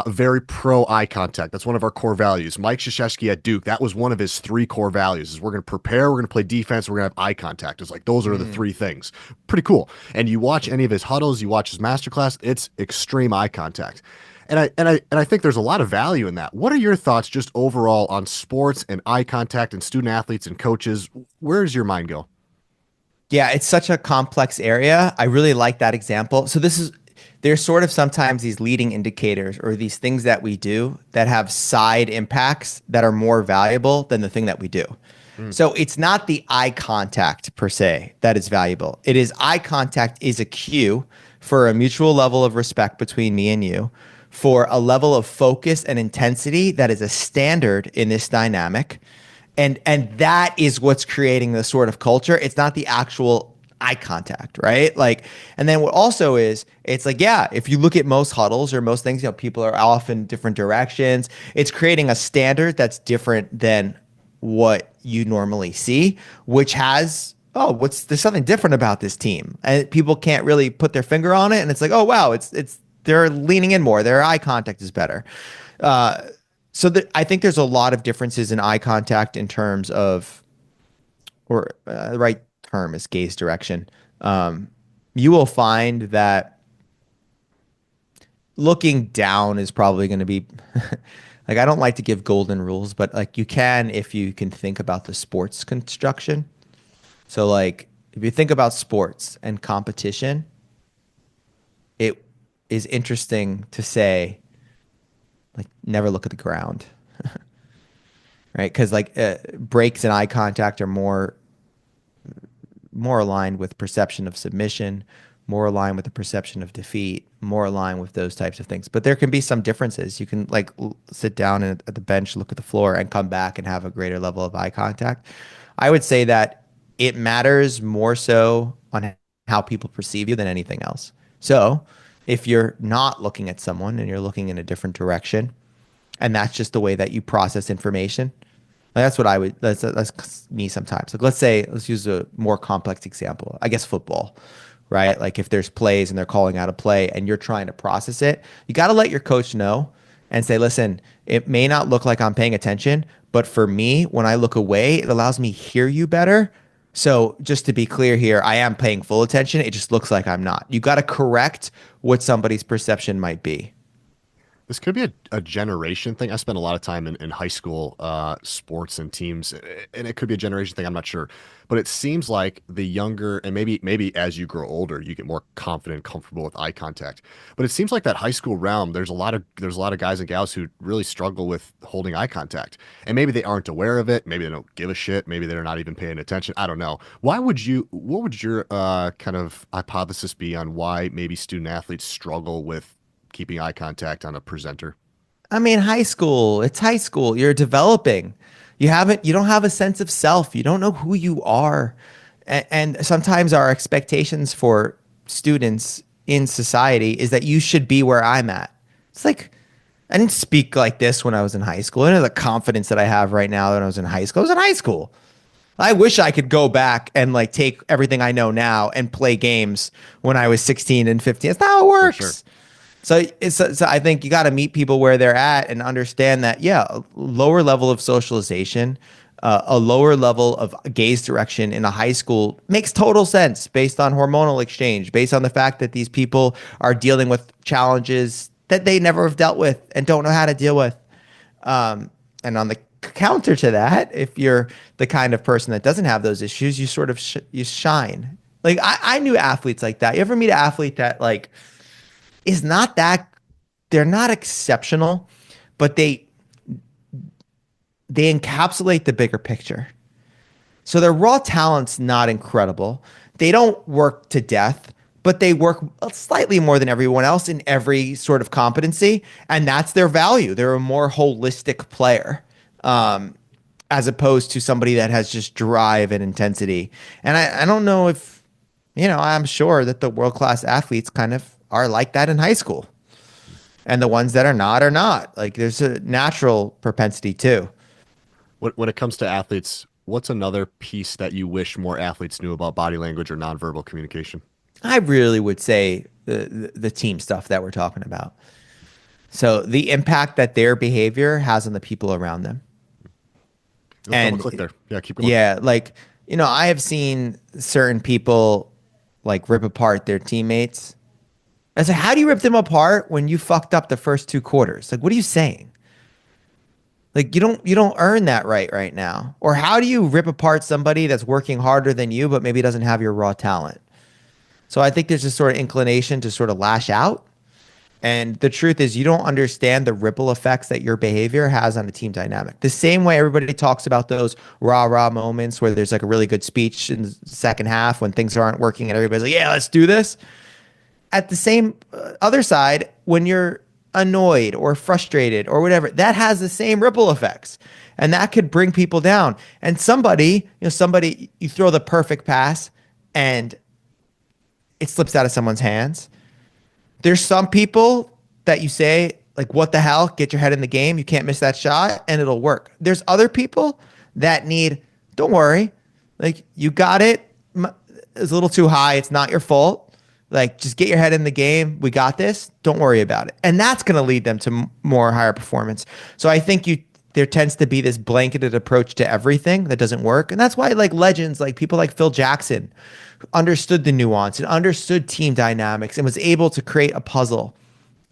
very pro eye contact. That's one of our core values. Mike Krzyzewski at Duke, that was one of his three core values: is we're going to prepare, we're going to play defense, we're going to have eye contact. It's like those are the Mm. three things. Pretty cool. And you watch any of his huddles, you watch his masterclass, it's extreme eye contact. And I think there's a lot of value in that. What are your thoughts just overall on sports and eye contact and student athletes and coaches? Where does your mind go? Yeah, it's such a complex area. I really like that example. So there's sort of sometimes these leading indicators or these things that we do that have side impacts that are more valuable than the thing that we do. Mm. So it's not the eye contact per se that is valuable. It is eye contact is a cue for a mutual level of respect between me and you, for a level of focus and intensity that is a standard in this dynamic. And that is what's creating the sort of culture. It's not the actual eye contact, right? Like, and then what also is, it's like, yeah, if you look at most huddles or most things, you know, people are off in different directions. It's creating a standard that's different than what you normally see, which has, oh, there's something different about this team. And people can't really put their finger on it. And it's like, oh wow, they're leaning in more. Their eye contact is better. Uh, I think there's a lot of differences in eye contact in terms of, or the right term is gaze direction. Um, you will find that looking down is probably going to be like, I don't like to give golden rules, but like you can if you can think about the sports construction. So like if you think about sports and competition, it is interesting to say like never look at the ground, right? Because like breaks and eye contact are more more aligned with perception of submission, more aligned with the perception of defeat, more aligned with those types of things. But there can be some differences. You can like sit down at the bench, look at the floor, and come back and have a greater level of eye contact. I would say that it matters more so on how people perceive you than anything else. So if you're not looking at someone and you're looking in a different direction, and that's just the way that you process information, like that's what I would. That's me sometimes. Like let's use a more complex example. I guess football, right? Like if there's plays and they're calling out a play and you're trying to process it, you got to let your coach know and say, listen, it may not look like I'm paying attention, but for me, when I look away, it allows me hear you better. So just to be clear here, I am paying full attention. It just looks like I'm not. You got to correct what somebody's perception might be. This could be a generation thing. I spent a lot of time in high school sports and teams, and it could be a generation thing. I'm not sure, but it seems like the younger, and maybe as you grow older, you get more confident and comfortable with eye contact. But it seems like that high school realm, there's a lot of guys and gals who really struggle with holding eye contact, and maybe they aren't aware of it. Maybe they don't give a shit. Maybe they're not even paying attention. I don't know. What would your kind of hypothesis be on why maybe student athletes struggle with keeping eye contact on a presenter? I mean, high school, it's high school. You're developing. You don't have a sense of self. You don't know who you are. And sometimes our expectations for students in society is that you should be where I'm at. It's like, I didn't speak like this when I was in high school. I didn't have the confidence that I have right now when I was in high school. I was in high school. I wish I could go back and like take everything I know now and play games when I was 16 and 15. That's not how it For sure. works. So I think you got to meet people where they're at and understand that, yeah, a lower level of socialization, a lower level of gaze direction in a high school makes total sense based on hormonal exchange, based on the fact that these people are dealing with challenges that they never have dealt with and don't know how to deal with. And on the counter to that, if you're the kind of person that doesn't have those issues, you sort of you shine. Like I knew athletes like that. You ever meet an athlete that like is not that they're not exceptional, but they encapsulate the bigger picture. So their raw talent's not incredible. They don't work to death, but they work slightly more than everyone else in every sort of competency, and that's their value. They're a more holistic player, as opposed to somebody that has just drive and intensity. And I don't know if, I'm sure that the world-class athletes kind of are like that in high school. And the ones that are not are not. Like there's a natural propensity too. When it comes to athletes, what's another piece that you wish more athletes knew about body language or nonverbal communication? I really would say the team stuff that we're talking about. So the impact that their behavior has on the people around them. Let's double click And there. Yeah, keep going. yeah, like, I have seen certain people like rip apart their teammates. I said, how do you rip them apart when you fucked up the first two quarters? Like, what are you saying? Like you don't earn that right now. Or how do you rip apart somebody that's working harder than you, but maybe doesn't have your raw talent? So I think there's this sort of inclination to sort of lash out. And the truth is, you don't understand the ripple effects that your behavior has on a team dynamic. The same way everybody talks about those rah-rah moments where there's like a really good speech in the second half when things aren't working and everybody's like, yeah, let's do this. At the same other side, when you're annoyed or frustrated or whatever, that has the same ripple effects. And that could bring people down. And somebody, you throw the perfect pass and it slips out of someone's hands. There's some people that you say, like, what the hell? Get your head in the game. You can't miss that shot, and it'll work. There's other people that need, don't worry. Like, you got it. It's a little too high. It's not your fault. Like, just get your head in the game. We got this. Don't worry about it. And that's going to lead them to more higher performance. So I think there tends to be this blanketed approach to everything that doesn't work. And that's why like legends, like people like Phil Jackson understood the nuance and understood team dynamics and was able to create a puzzle.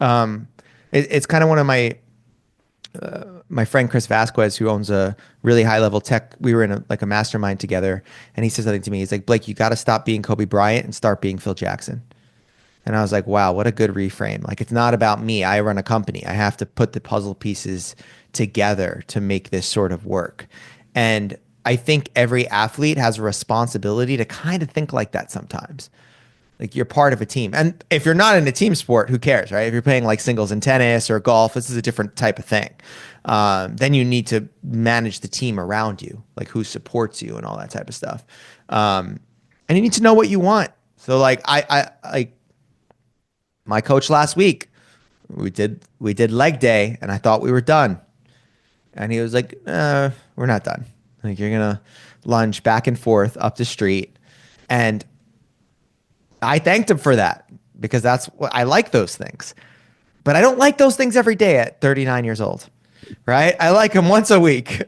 It's kind of one of my friend Chris Vasquez, who owns a really high level tech. We were in a mastermind together, and he said something to me. He's like, Blake, you got to stop being Kobe Bryant and start being Phil Jackson. And I was like, wow, what a good reframe. Like, it's not about me. I run a company. I have to put the puzzle pieces together to make this sort of work. And I think every athlete has a responsibility to kind of think like that sometimes. Like you're part of a team. And if you're not in a team sport, who cares, right? If you're playing like singles in tennis or golf, this is a different type of thing. Then you need to manage the team around you, like who supports you and all that type of stuff. And you need to know what you want. So like like my coach last week, we did leg day, and I thought we were done, and he was like, "We're not done. Like you're gonna lunge back and forth up the street," and I thanked him for that because that's what I like those things. But I don't like those things every day at 39 years old, right? I like them once a week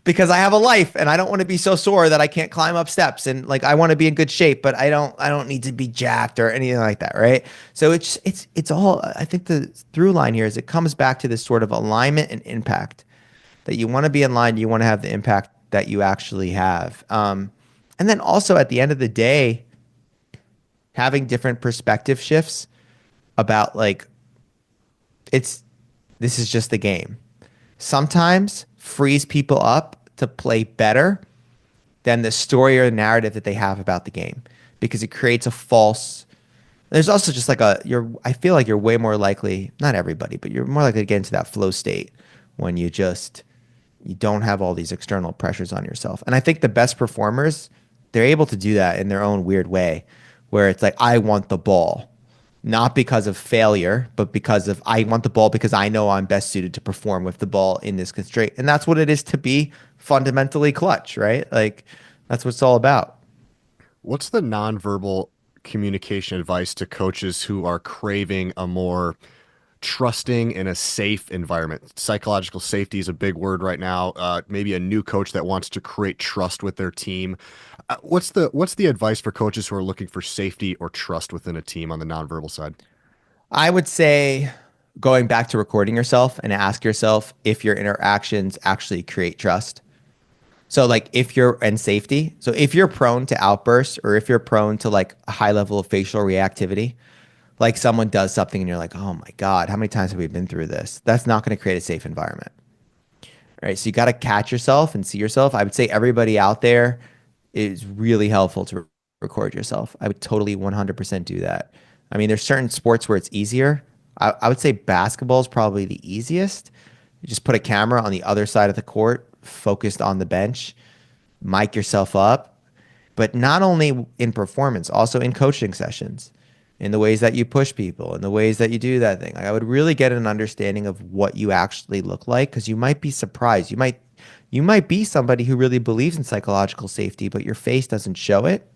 because I have a life and I don't want to be so sore that I can't climb up steps, and like I want to be in good shape, but I don't need to be jacked or anything like that, right? So it's all, I think the through line here is it comes back to this sort of alignment and impact that you want to be in line, you want to have the impact that you actually have. And then also at the end of the day, having different perspective shifts about like it's this is just a game. Sometimes frees people up to play better than the story or narrative that they have about the game because it creates a false. There's also just like I feel like you're way more likely, not everybody, but you're more likely to get into that flow state when you don't have all these external pressures on yourself. And I think the best performers, they're able to do that in their own weird way, where it's like, I want the ball, not because of failure, but because of I want the ball because I know I'm best suited to perform with the ball in this constraint. And that's what it is to be fundamentally clutch, right? Like that's what it's all about. What's the nonverbal communication advice to coaches who are craving a more trusting in a safe environment? Psychological safety is a big word right now. Maybe a new coach that wants to create trust with their team. What's the advice for coaches who are looking for safety or trust within a team on the nonverbal side? I would say going back to recording yourself and ask yourself if your interactions actually create trust. So like if you're in safety, so if you're prone to outbursts or if you're prone to like a high level of facial reactivity, like someone does something and you're like, oh my God, how many times have we been through this? That's not going to create a safe environment. Right. So you got to catch yourself and see yourself. I would say everybody out there is really helpful to record yourself. I would totally 100% do that. I mean, there's certain sports where it's easier. I would say basketball is probably the easiest. You just put a camera on the other side of the court, focused on the bench, mic yourself up, but not only in performance, also in coaching sessions, in the ways that you push people, in the ways that you do that thing. Like I would really get an understanding of what you actually look like because you might be surprised. You might be somebody who really believes in psychological safety, but your face doesn't show it.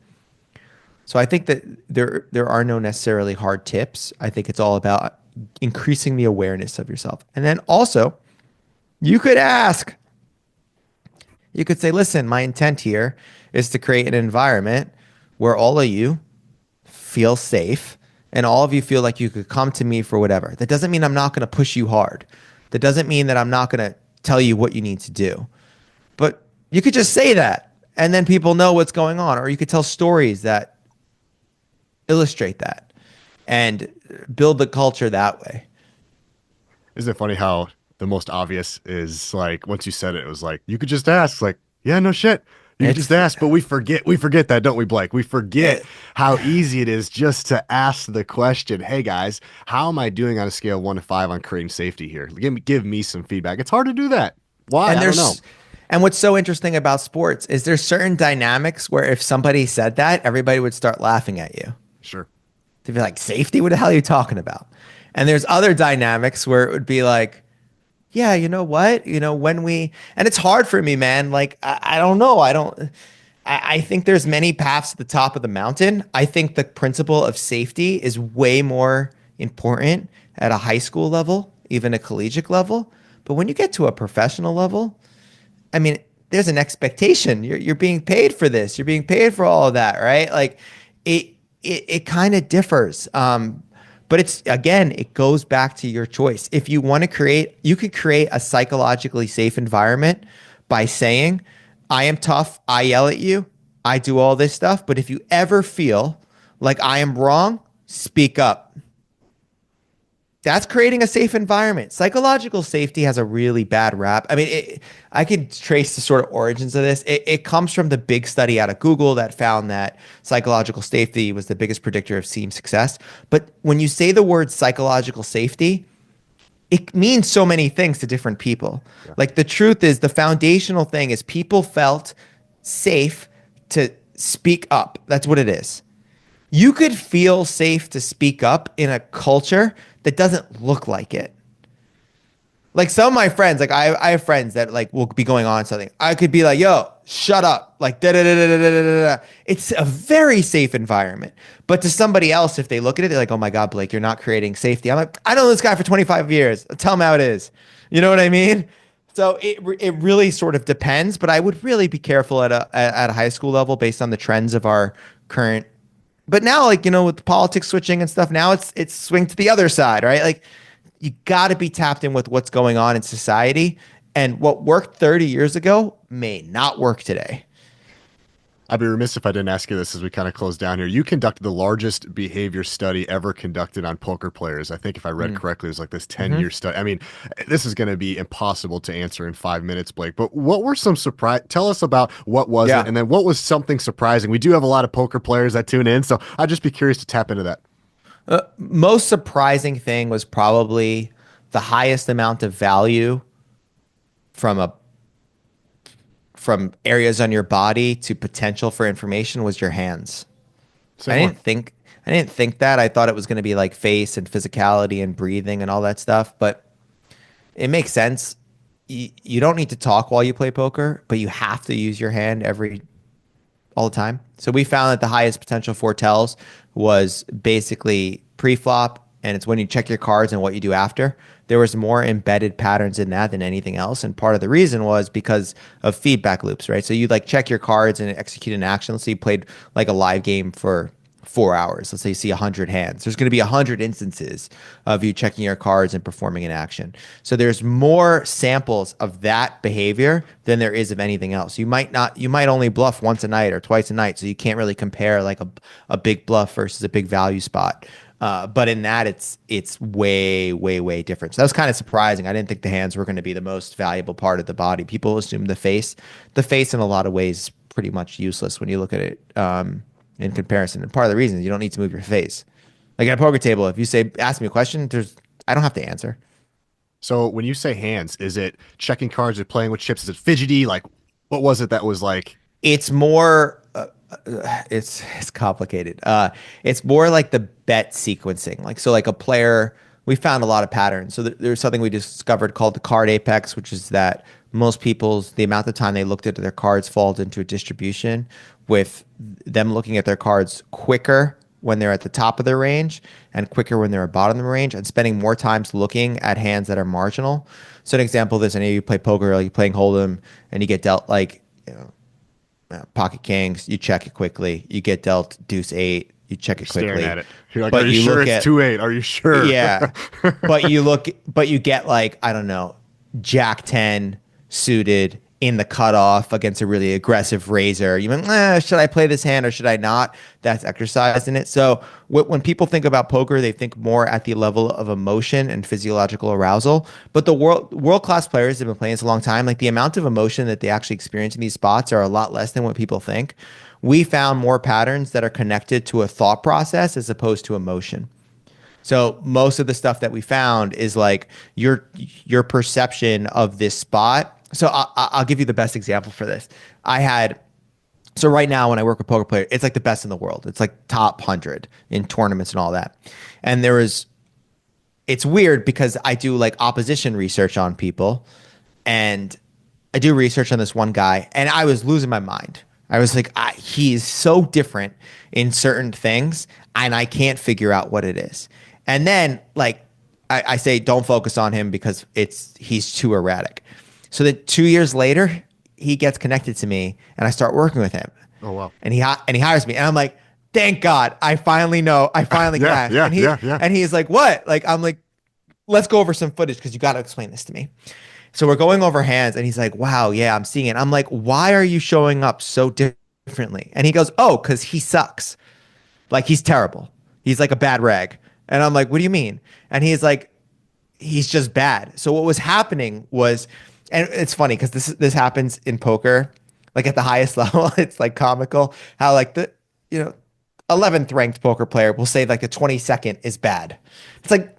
So I think that there are no necessarily hard tips. I think it's all about increasing the awareness of yourself. And then also, you could ask, you could say, listen, my intent here is to create an environment where all of you feel safe and all of you feel like you could come to me for whatever. That doesn't mean I'm not going to push you hard. That doesn't mean that I'm not going to tell you what you need to do. But you could just say that and then people know what's going on. Or you could tell stories that illustrate that and build the culture that way. Isn't it funny how the most obvious is like once you said it, it was like you could just ask, like, yeah, no shit. You could just It's ask, but we forget that, don't we, Blake? We forget it, how easy it is just to ask the question, hey guys, how am I doing on a scale of 1 to 5 on creating safety here? Give me some feedback. It's hard to do that. Why? and I don't know. there's and what's so interesting about sports is there's certain dynamics where if somebody said that, everybody would start laughing at you. Sure. To be like, safety? What the hell are you talking about? And there's other dynamics where it would be like, yeah, you know what? When and it's hard for me, man. Like, I don't know. I think there's many paths to the top of the mountain. I think the principle of safety is way more important at a high school level, even a collegiate level. But when you get to a professional level, I mean, there's an expectation. You're being paid for this. You're being paid for all of that, right? Like it it kind of differs. But it's again, it goes back to your choice. If you want to create, you could create a psychologically safe environment by saying, I am tough, I yell at you, I do all this stuff. But if you ever feel like I am wrong, speak up. That's creating a safe environment. Psychological safety has a really bad rap. I mean, I could trace the sort of origins of this. It comes from the big study out of Google that found that psychological safety was the biggest predictor of team success. But when you say the word psychological safety, it means so many things to different people. Yeah. Like the truth is, the foundational thing is people felt safe to speak up. That's what it is. You could feel safe to speak up in a culture that doesn't look like it. Like some of my friends, like I have friends that like will be going on something. I could be like, yo, shut up. Like da da da da da da da da. It's a very safe environment. But to somebody else, if they look at it, they're like, oh my God, Blake, you're not creating safety. I'm like, I know this guy for 25 years. Tell him how it is. You know what I mean? So it really sort of depends, but I would really be careful at a high school level based on the trends of our current. But now, like, you know, with politics switching and stuff, now it's swing to the other side, right? Like you got to be tapped in with what's going on in society. And what worked 30 years ago may not work today. I'd be remiss if I didn't ask you this as we kind of close down here. You conducted the largest behavior study ever conducted on poker players. I think if I read correctly, it was like this 10-year study. I mean, this is going to be impossible to answer in 5 minutes, Blake, but what were some surprise? Tell us about what was it, Yeah. and then what was something surprising? We do have a lot of poker players that tune in, so I'd just be curious to tap into that. Most surprising thing was probably the highest amount of value from a from areas on your body to potential for information was your hands. Say I more. didn't think I didn't think that. I thought it was going to be like face and physicality and breathing and all that stuff, but it makes sense. You don't need to talk while you play poker, but you have to use your hand all the time. So we found that the highest potential foretells was basically pre-flop, and it's when you check your cards and what you do after. There was more embedded patterns in that than anything else, and part of the reason was because of feedback loops, right? So you like check your cards and execute an action. Let's say you played like a live game for 4 hours. Let's say you see 100 hands. There's going to be 100 instances of you checking your cards and performing an action. So there's more samples of that behavior than there is of anything else. You might only bluff once a night or twice a night, so you can't really compare like a big bluff versus a big value spot. But in that, it's way, way, way different. So that was kind of surprising. I didn't think the hands were going to be the most valuable part of the body. People assume the face. The face, in a lot of ways, is pretty much useless when you look at it in comparison. And part of the reason is you don't need to move your face. Like at a poker table, if you say, ask me a question, I don't have to answer. So when you say hands, is it checking cards or playing with chips? Is it fidgety? Like, what was it that was like? It's more it's complicated. It's more like the bet sequencing. Like so, like a player, we found a lot of patterns. So there's something we discovered called the card apex, which is that most people's the amount of time they looked at their cards falls into a distribution with them looking at their cards quicker when they're at the top of their range and quicker when they're at bottom of the range and spending more times looking at hands that are marginal. So an example of this, I know you play poker, or you're playing Hold'em and you get dealt like, you know, pocket kings, you check it quickly. You get dealt deuce eight, you check it Staring quickly. at it. You're like, are But you you sure look it's at 2-8? Are you sure? yeah, but you get like I don't know, Jack 10 suited in the cutoff against a really aggressive raiser. You mean, should I play this hand or should I not? That's exercise in it. So when people think about poker, they think more at the level of emotion and physiological arousal. But the world class players have been playing this a long time. Like the amount of emotion that they actually experience in these spots are a lot less than what people think. We found more patterns that are connected to a thought process as opposed to emotion. So most of the stuff that we found is like your perception of this spot. So I'll give you the best example for this. So right now when I work with poker players, it's like the best in the world. It's like top 100 in tournaments and all that. And it's weird because I do like opposition research on people, and I do research on this one guy, and I was losing my mind. I was like, he's so different in certain things, and I can't figure out what it is. And then, like, I say, don't focus on him because he's too erratic. So then 2 years later, he gets connected to me, and I start working with him. Oh wow. And he hires me, and I'm like, thank God, I finally know, I finally can Yeah, ask. yeah, And yeah. and he's like, what? Like, I'm like, let's go over some footage because you got to explain this to me. So we're going over hands, and he's like, wow, yeah, I'm seeing it. I'm like, why are you showing up so differently? And he goes, oh, because he sucks. Like, he's terrible. He's like a bad rag. And I'm like, what do you mean? And he's like, he's just bad. So what was happening was, and it's funny because this happens in poker, like at the highest level. It's like comical how like the you know 11th ranked poker player will say like the 22nd is bad. It's like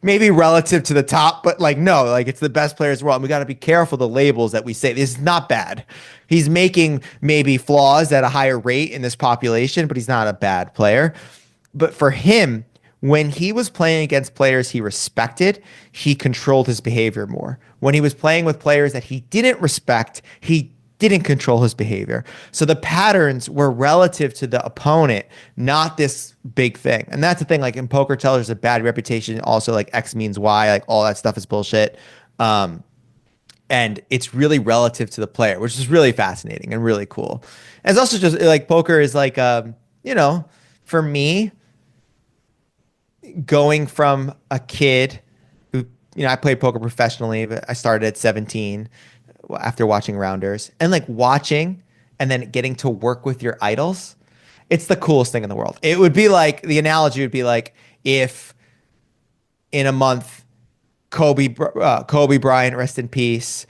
maybe relative to the top, but like no, like it's the best players in the world. And we got to be careful the labels that we say. This is not bad. He's making maybe flaws at a higher rate in this population, but he's not a bad player. But for him, when he was playing against players he respected, he controlled his behavior more. When he was playing with players that he didn't respect, he didn't control his behavior. So the patterns were relative to the opponent, not this big thing. And that's the thing. Like in poker, tell there's a bad reputation. Also, like X means Y, like all that stuff is bullshit. Um, and it's really relative to the player, which is really fascinating and really cool. And it's also just like poker is like, you know, for me, going from a kid who, I played poker professionally, but I started at 17 after watching Rounders and like watching and then getting to work with your idols. It's the coolest thing in the world. It would be like the analogy would be like if in a month, Kobe Bryant, rest in peace,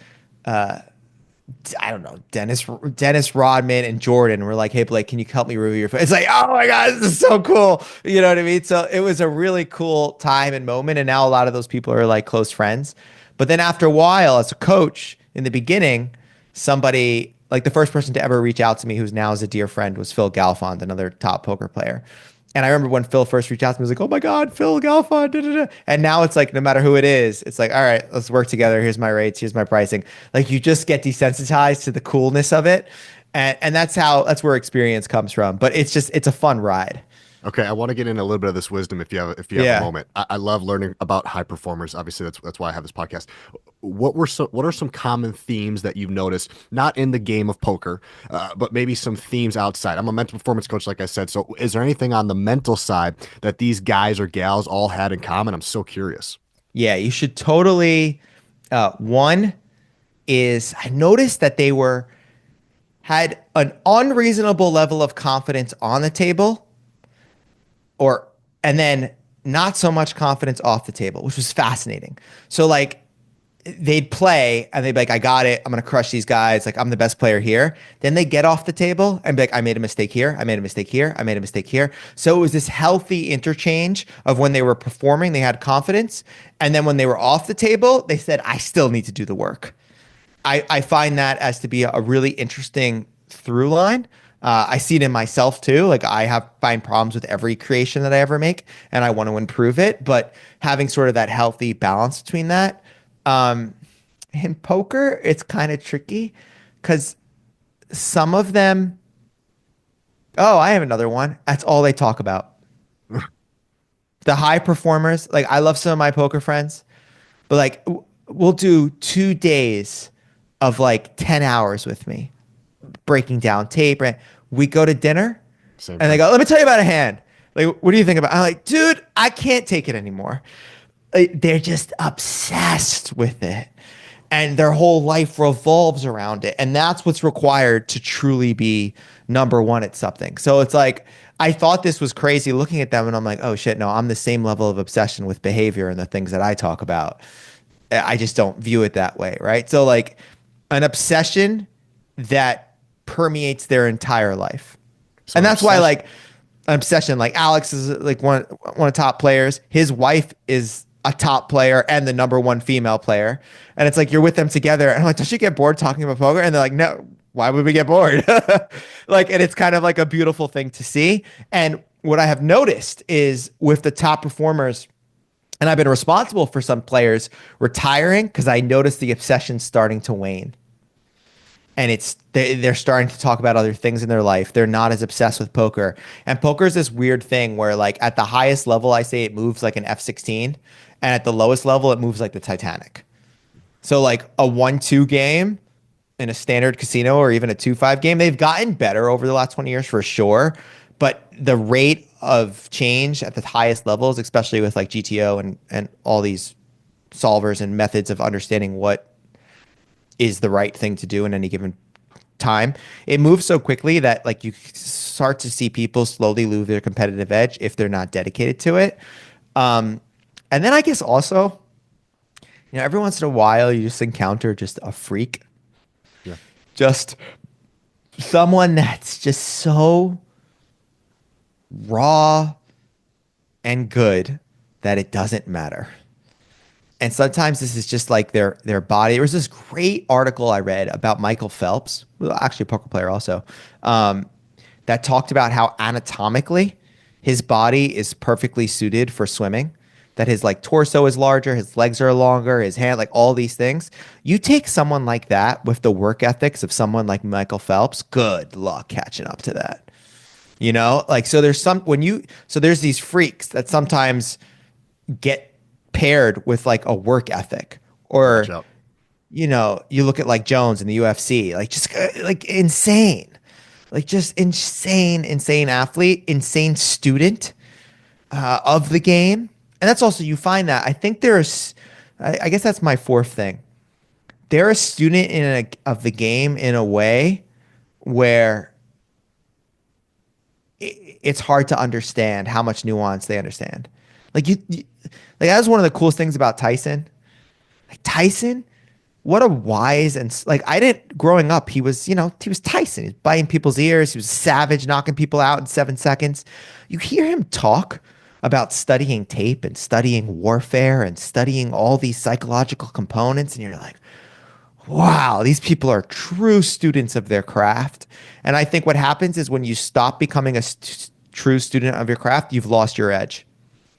I don't know, Dennis Rodman and Jordan were like, hey Blake, can you help me review your phone? It's like, oh my God, this is so cool. You know what I mean? So it was a really cool time and moment. And now a lot of those people are like close friends. But then after a while, as a coach in the beginning, somebody like the first person to ever reach out to me, who's now is a dear friend, was Phil Galfond, another top poker player. And I remember when Phil first reached out to me, I was like, oh my God, Phil Galfond. Da, da, da. And now it's like, no matter who it is, it's like, all right, let's work together. Here's my rates. Here's my pricing. Like you just get desensitized to the coolness of it. And that's where experience comes from. But it's a fun ride. Okay, I want to get in a little bit of this wisdom if you have a Yeah. moment. I love learning about high performers. Obviously, that's why I have this podcast. What are some common themes that you've noticed, not in the game of poker, but maybe some themes outside? I'm a mental performance coach, like I said. So, is there anything on the mental side that these guys or gals all had in common? I'm so curious. Yeah, you should totally. One is I noticed that they had an unreasonable level of confidence on the table or and then not so much confidence off the table, which was fascinating. So like they'd play and they'd be like, I got it. I'm gonna crush these guys. Like I'm the best player here. Then they get off the table and be like, I made a mistake here. I made a mistake here. I made a mistake here. So it was this healthy interchange of when they were performing, they had confidence. And then when they were off the table, they said, I still need to do the work. I find that as to be a really interesting through line. I see it in myself too. Like I have find problems with every creation that I ever make, and I want to improve it. But having sort of that healthy balance between that. Um, in poker, it's kind of tricky because some of them. Oh, I have another one. That's all they talk about. The high performers. Like I love some of my poker friends, but like we'll do 2 days of like 10 hours with me breaking down tape. Right? We go to dinner Same and they thing. go, let me tell you about a hand. Like, what do you think about? I'm like, dude, I can't take it anymore. They're just obsessed with it. And their whole life revolves around it. And that's what's required to truly be number one at something. So it's like, I thought this was crazy looking at them and I'm like, oh shit, no, I'm the same level of obsession with behavior and the things that I talk about. I just don't view it that way, right? So like an obsession that permeates their entire life. So And an that's why obsession. like an obsession, like Alex is like one of the top players. His wife is a top player and the number one female player. And it's like you're with them together. And I'm like, don't you get bored talking about poker? And they're like, no, why would we get bored? Like, and it's kind of like a beautiful thing to see. And what I have noticed is with the top performers, and I've been responsible for some players retiring because I noticed the obsession starting to wane. And they're starting to talk about other things in their life. They're not as obsessed with poker. And poker is this weird thing where like at the highest level, I say it moves like an F-16, and at the lowest level, it moves like the Titanic. So like a 1-2 game in a standard casino or even a 2-5 game, they've gotten better over the last 20 years for sure. But the rate of change at the highest levels, especially with like GTO and all these solvers and methods of understanding what is the right thing to do in any given time. It moves so quickly that like you start to see people slowly lose their competitive edge if they're not dedicated to it. And then I guess also Every once in a while you just encounter just a freak, Yeah. just someone that's just so raw and good that it doesn't matter. And sometimes this is just like their body. There was this great article I read about Michael Phelps, well, actually a poker player also, um, that talked about how anatomically his body is perfectly suited for swimming. That his like torso is larger, his legs are longer, his hand, like all these things. You take someone like that with the work ethics of someone like Michael Phelps, good luck catching up to that. Like so there's some when you so there's these freaks that sometimes get paired with like a work ethic Watch or out. you look at like Jones in the UFC, like just like insane, like just insane athlete, insane student of the game. And that's also, you find that I think there's, I guess that's my fourth thing. They're a student of the game in a way where it's hard to understand how much nuance they understand. Like that was one of the coolest things about Tyson. Like Tyson, what a wise and like I didn't growing up. He was Tyson. He was biting people's ears. He was savage, knocking people out in 7 seconds. You hear him talk about studying tape and studying warfare and studying all these psychological components, and you're like, wow, these people are true students of their craft. And I think what happens is when you stop becoming a true student of your craft, you've lost your edge.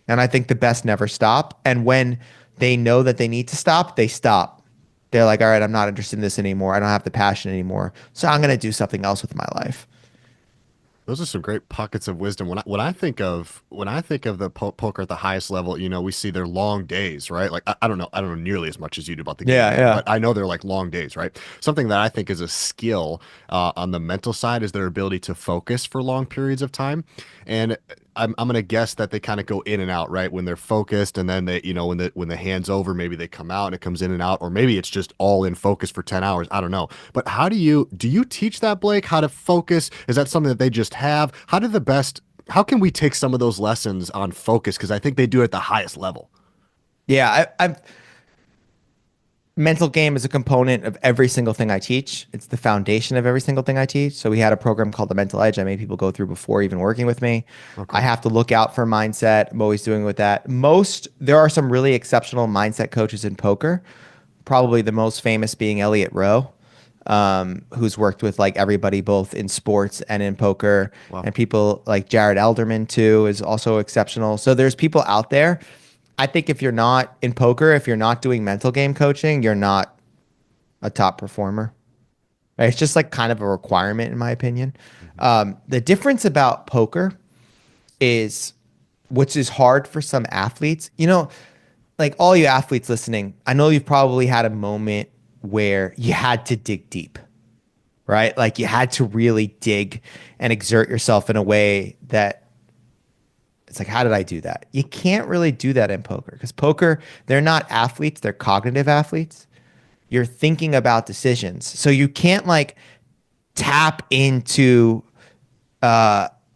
And I think the best never stop. And when they know that they need to stop, they stop. They're like, all right, I'm not interested in this anymore. I don't have the passion anymore. So I'm going to do something else with my life. Those are some great pockets of wisdom. When I think of the poker at the highest level, we see their long days, right? Like I don't know nearly as much as you do about the game, Yeah, man, yeah. but I know they're like long days, right? Something that I think is a skill on the mental side is their ability to focus for long periods of time, and I'm gonna guess that they kind of go in and out, right? When they're focused, and then when the hand's over, maybe they come out and it comes in and out, or maybe it's just all in focus for 10 hours. I don't know. But how do you teach that, Blake? How to focus? Is that something that they just have? How can we take some of those lessons on focus? Because I think they do it at the highest level. Yeah, I've mental game is a component of every single thing I teach. It's the foundation of every single thing I teach. So we had a program called the Mental Edge I made people go through before even working with me. Oh, I cool. have to look out for mindset. I'm always doing with that. There are some really exceptional mindset coaches in poker. Probably the most famous being Elliot Rowe, who's worked with like everybody both in sports and in poker. Wow. And people like Jared Elderman too is also exceptional. So there's people out there. I think if you're not in poker, if you're not doing mental game coaching, you're not a top performer. Right? It's just like kind of a requirement, in my opinion. Mhm. The difference about poker is, which is hard for some athletes, like all you athletes listening, I know you've probably had a moment where you had to dig deep, right? Like you had to really dig and exert yourself in a way that it's like, how did I do that? You can't really do that in poker because poker, they're not athletes, they're cognitive athletes. You're thinking about decisions. So you can't like tap into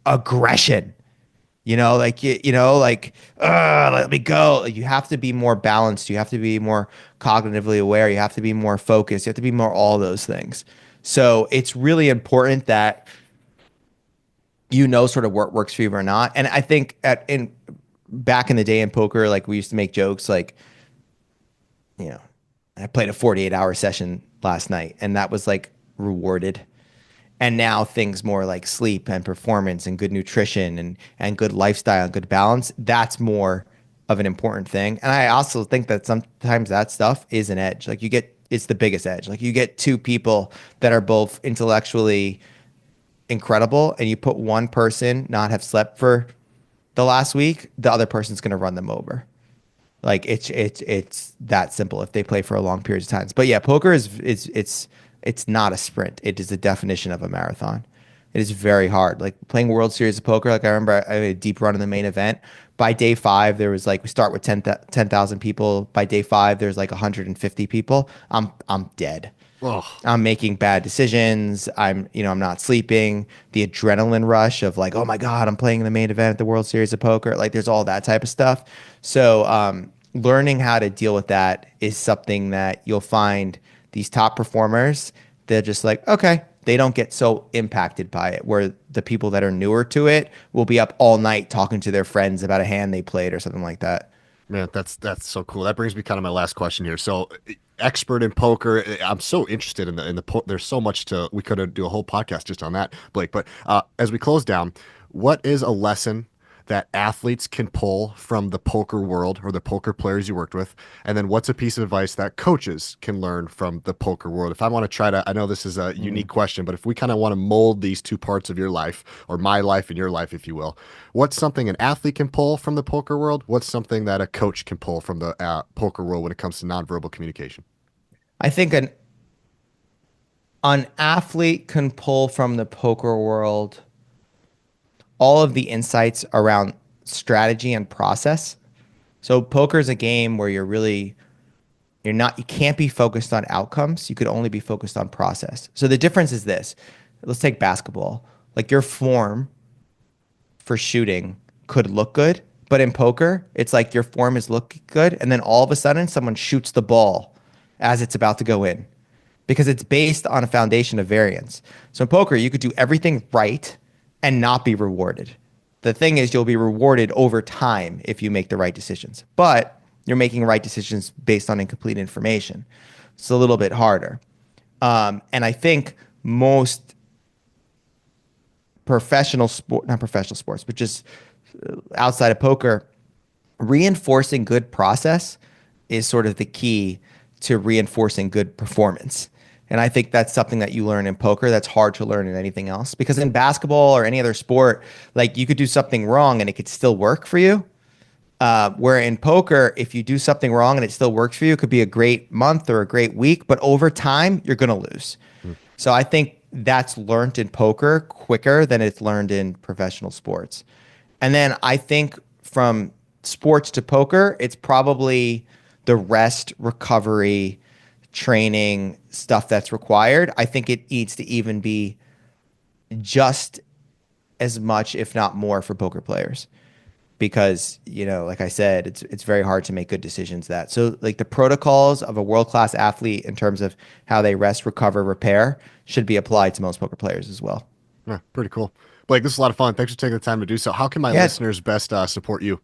aggression, like, let me go. Like, you have to be more balanced. You have to be more cognitively aware. You have to be more focused. You have to be more all those things. So it's really important that sort of what works for you or not. And I think in back in the day in poker, like we used to make jokes like, you know, I played a 48-hour session last night and that was like rewarded. And now things more like sleep and performance and good nutrition and good lifestyle and good balance, that's more of an important thing. And I also think that sometimes that stuff is an edge. Like it's the biggest edge. Like you get two people that are both intellectually incredible and you put one person not have slept for the last week, the other person's going to run them over. Like it's that simple if they play for a long period of times. But yeah, poker it's not a sprint. It is the definition of a marathon. It is very hard. Like playing World Series of Poker, like I remember I had a deep run in the main event. By day five, there was like we start with 10,000 people. By day five, there's like 150 people. I'm dead. Oh, I'm making bad decisions. I'm not sleeping. The adrenaline rush of like, oh my God, I'm playing in the main event at the World Series of Poker. Like there's all that type of stuff. So learning how to deal with that is something that you'll find these top performers, they're just like, okay, they don't get so impacted by it. Where the people that are newer to it will be up all night talking to their friends about a hand they played or something like that. Man, that's so cool. That brings me kind of my last question here. So, expert in poker, I'm so interested in there's so much to we could do a whole podcast just on that, Blake. But as we close down, what is a lesson that athletes can pull from the poker world or the poker players you worked with? And then what's a piece of advice that coaches can learn from the poker world? If I want to try to, I know this is a unique question, but if we kind of want to mold these two parts of your life or my life and your life, if you will, what's something an athlete can pull from the poker world? What's something that a coach can pull from the poker world when it comes to nonverbal communication? I think an athlete can pull from the poker world all of the insights around strategy and process. So poker is a game where you can't be focused on outcomes. You could only be focused on process. So the difference is this. Let's take basketball. Like your form for shooting could look good, but in poker, it's like your form is looking good, and then all of a sudden someone shoots the ball as it's about to go in because it's based on a foundation of variance. So in poker, you could do everything right and not be rewarded. The thing is, you'll be rewarded over time if you make the right decisions, but you're making right decisions based on incomplete information. It's a little bit harder. And I think most not professional sports, but just outside of poker, reinforcing good process is sort of the key to reinforcing good performance. And I think that's something that you learn in poker that's hard to learn in anything else. Because in basketball or any other sport, like you could do something wrong and it could still work for you. Where in poker, if you do something wrong and it still works for you, it could be a great month or a great week, but over time, you're going to lose. Hmm. So I think that's learned in poker quicker than it's learned in professional sports. And then I think from sports to poker, it's probably the rest, recovery, training stuff that's required. I think it needs to even be just as much, if not more, for poker players. Because, like I said, it's very hard to make good decisions that. So like the protocols of a world-class athlete in terms of how they rest, recover, repair should be applied to most poker players as well. Yeah, pretty cool. Blake, this is a lot of fun. Thanks for taking the time to do so. How can my Yeah, listeners best support you?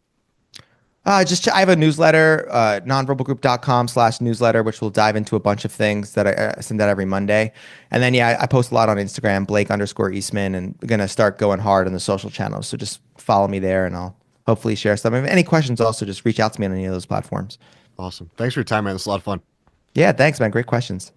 I have a newsletter, nonverbalgroup.com/newsletter, which will dive into a bunch of things that I send out every Monday. And then, yeah, I post a lot on Instagram, Blake_Eastman, and I'm going to start going hard on the social channels. So just follow me there and I'll hopefully share some. If any questions, also just reach out to me on any of those platforms. Awesome. Thanks for your time, man. This is a lot of fun. Yeah, thanks, man. Great questions.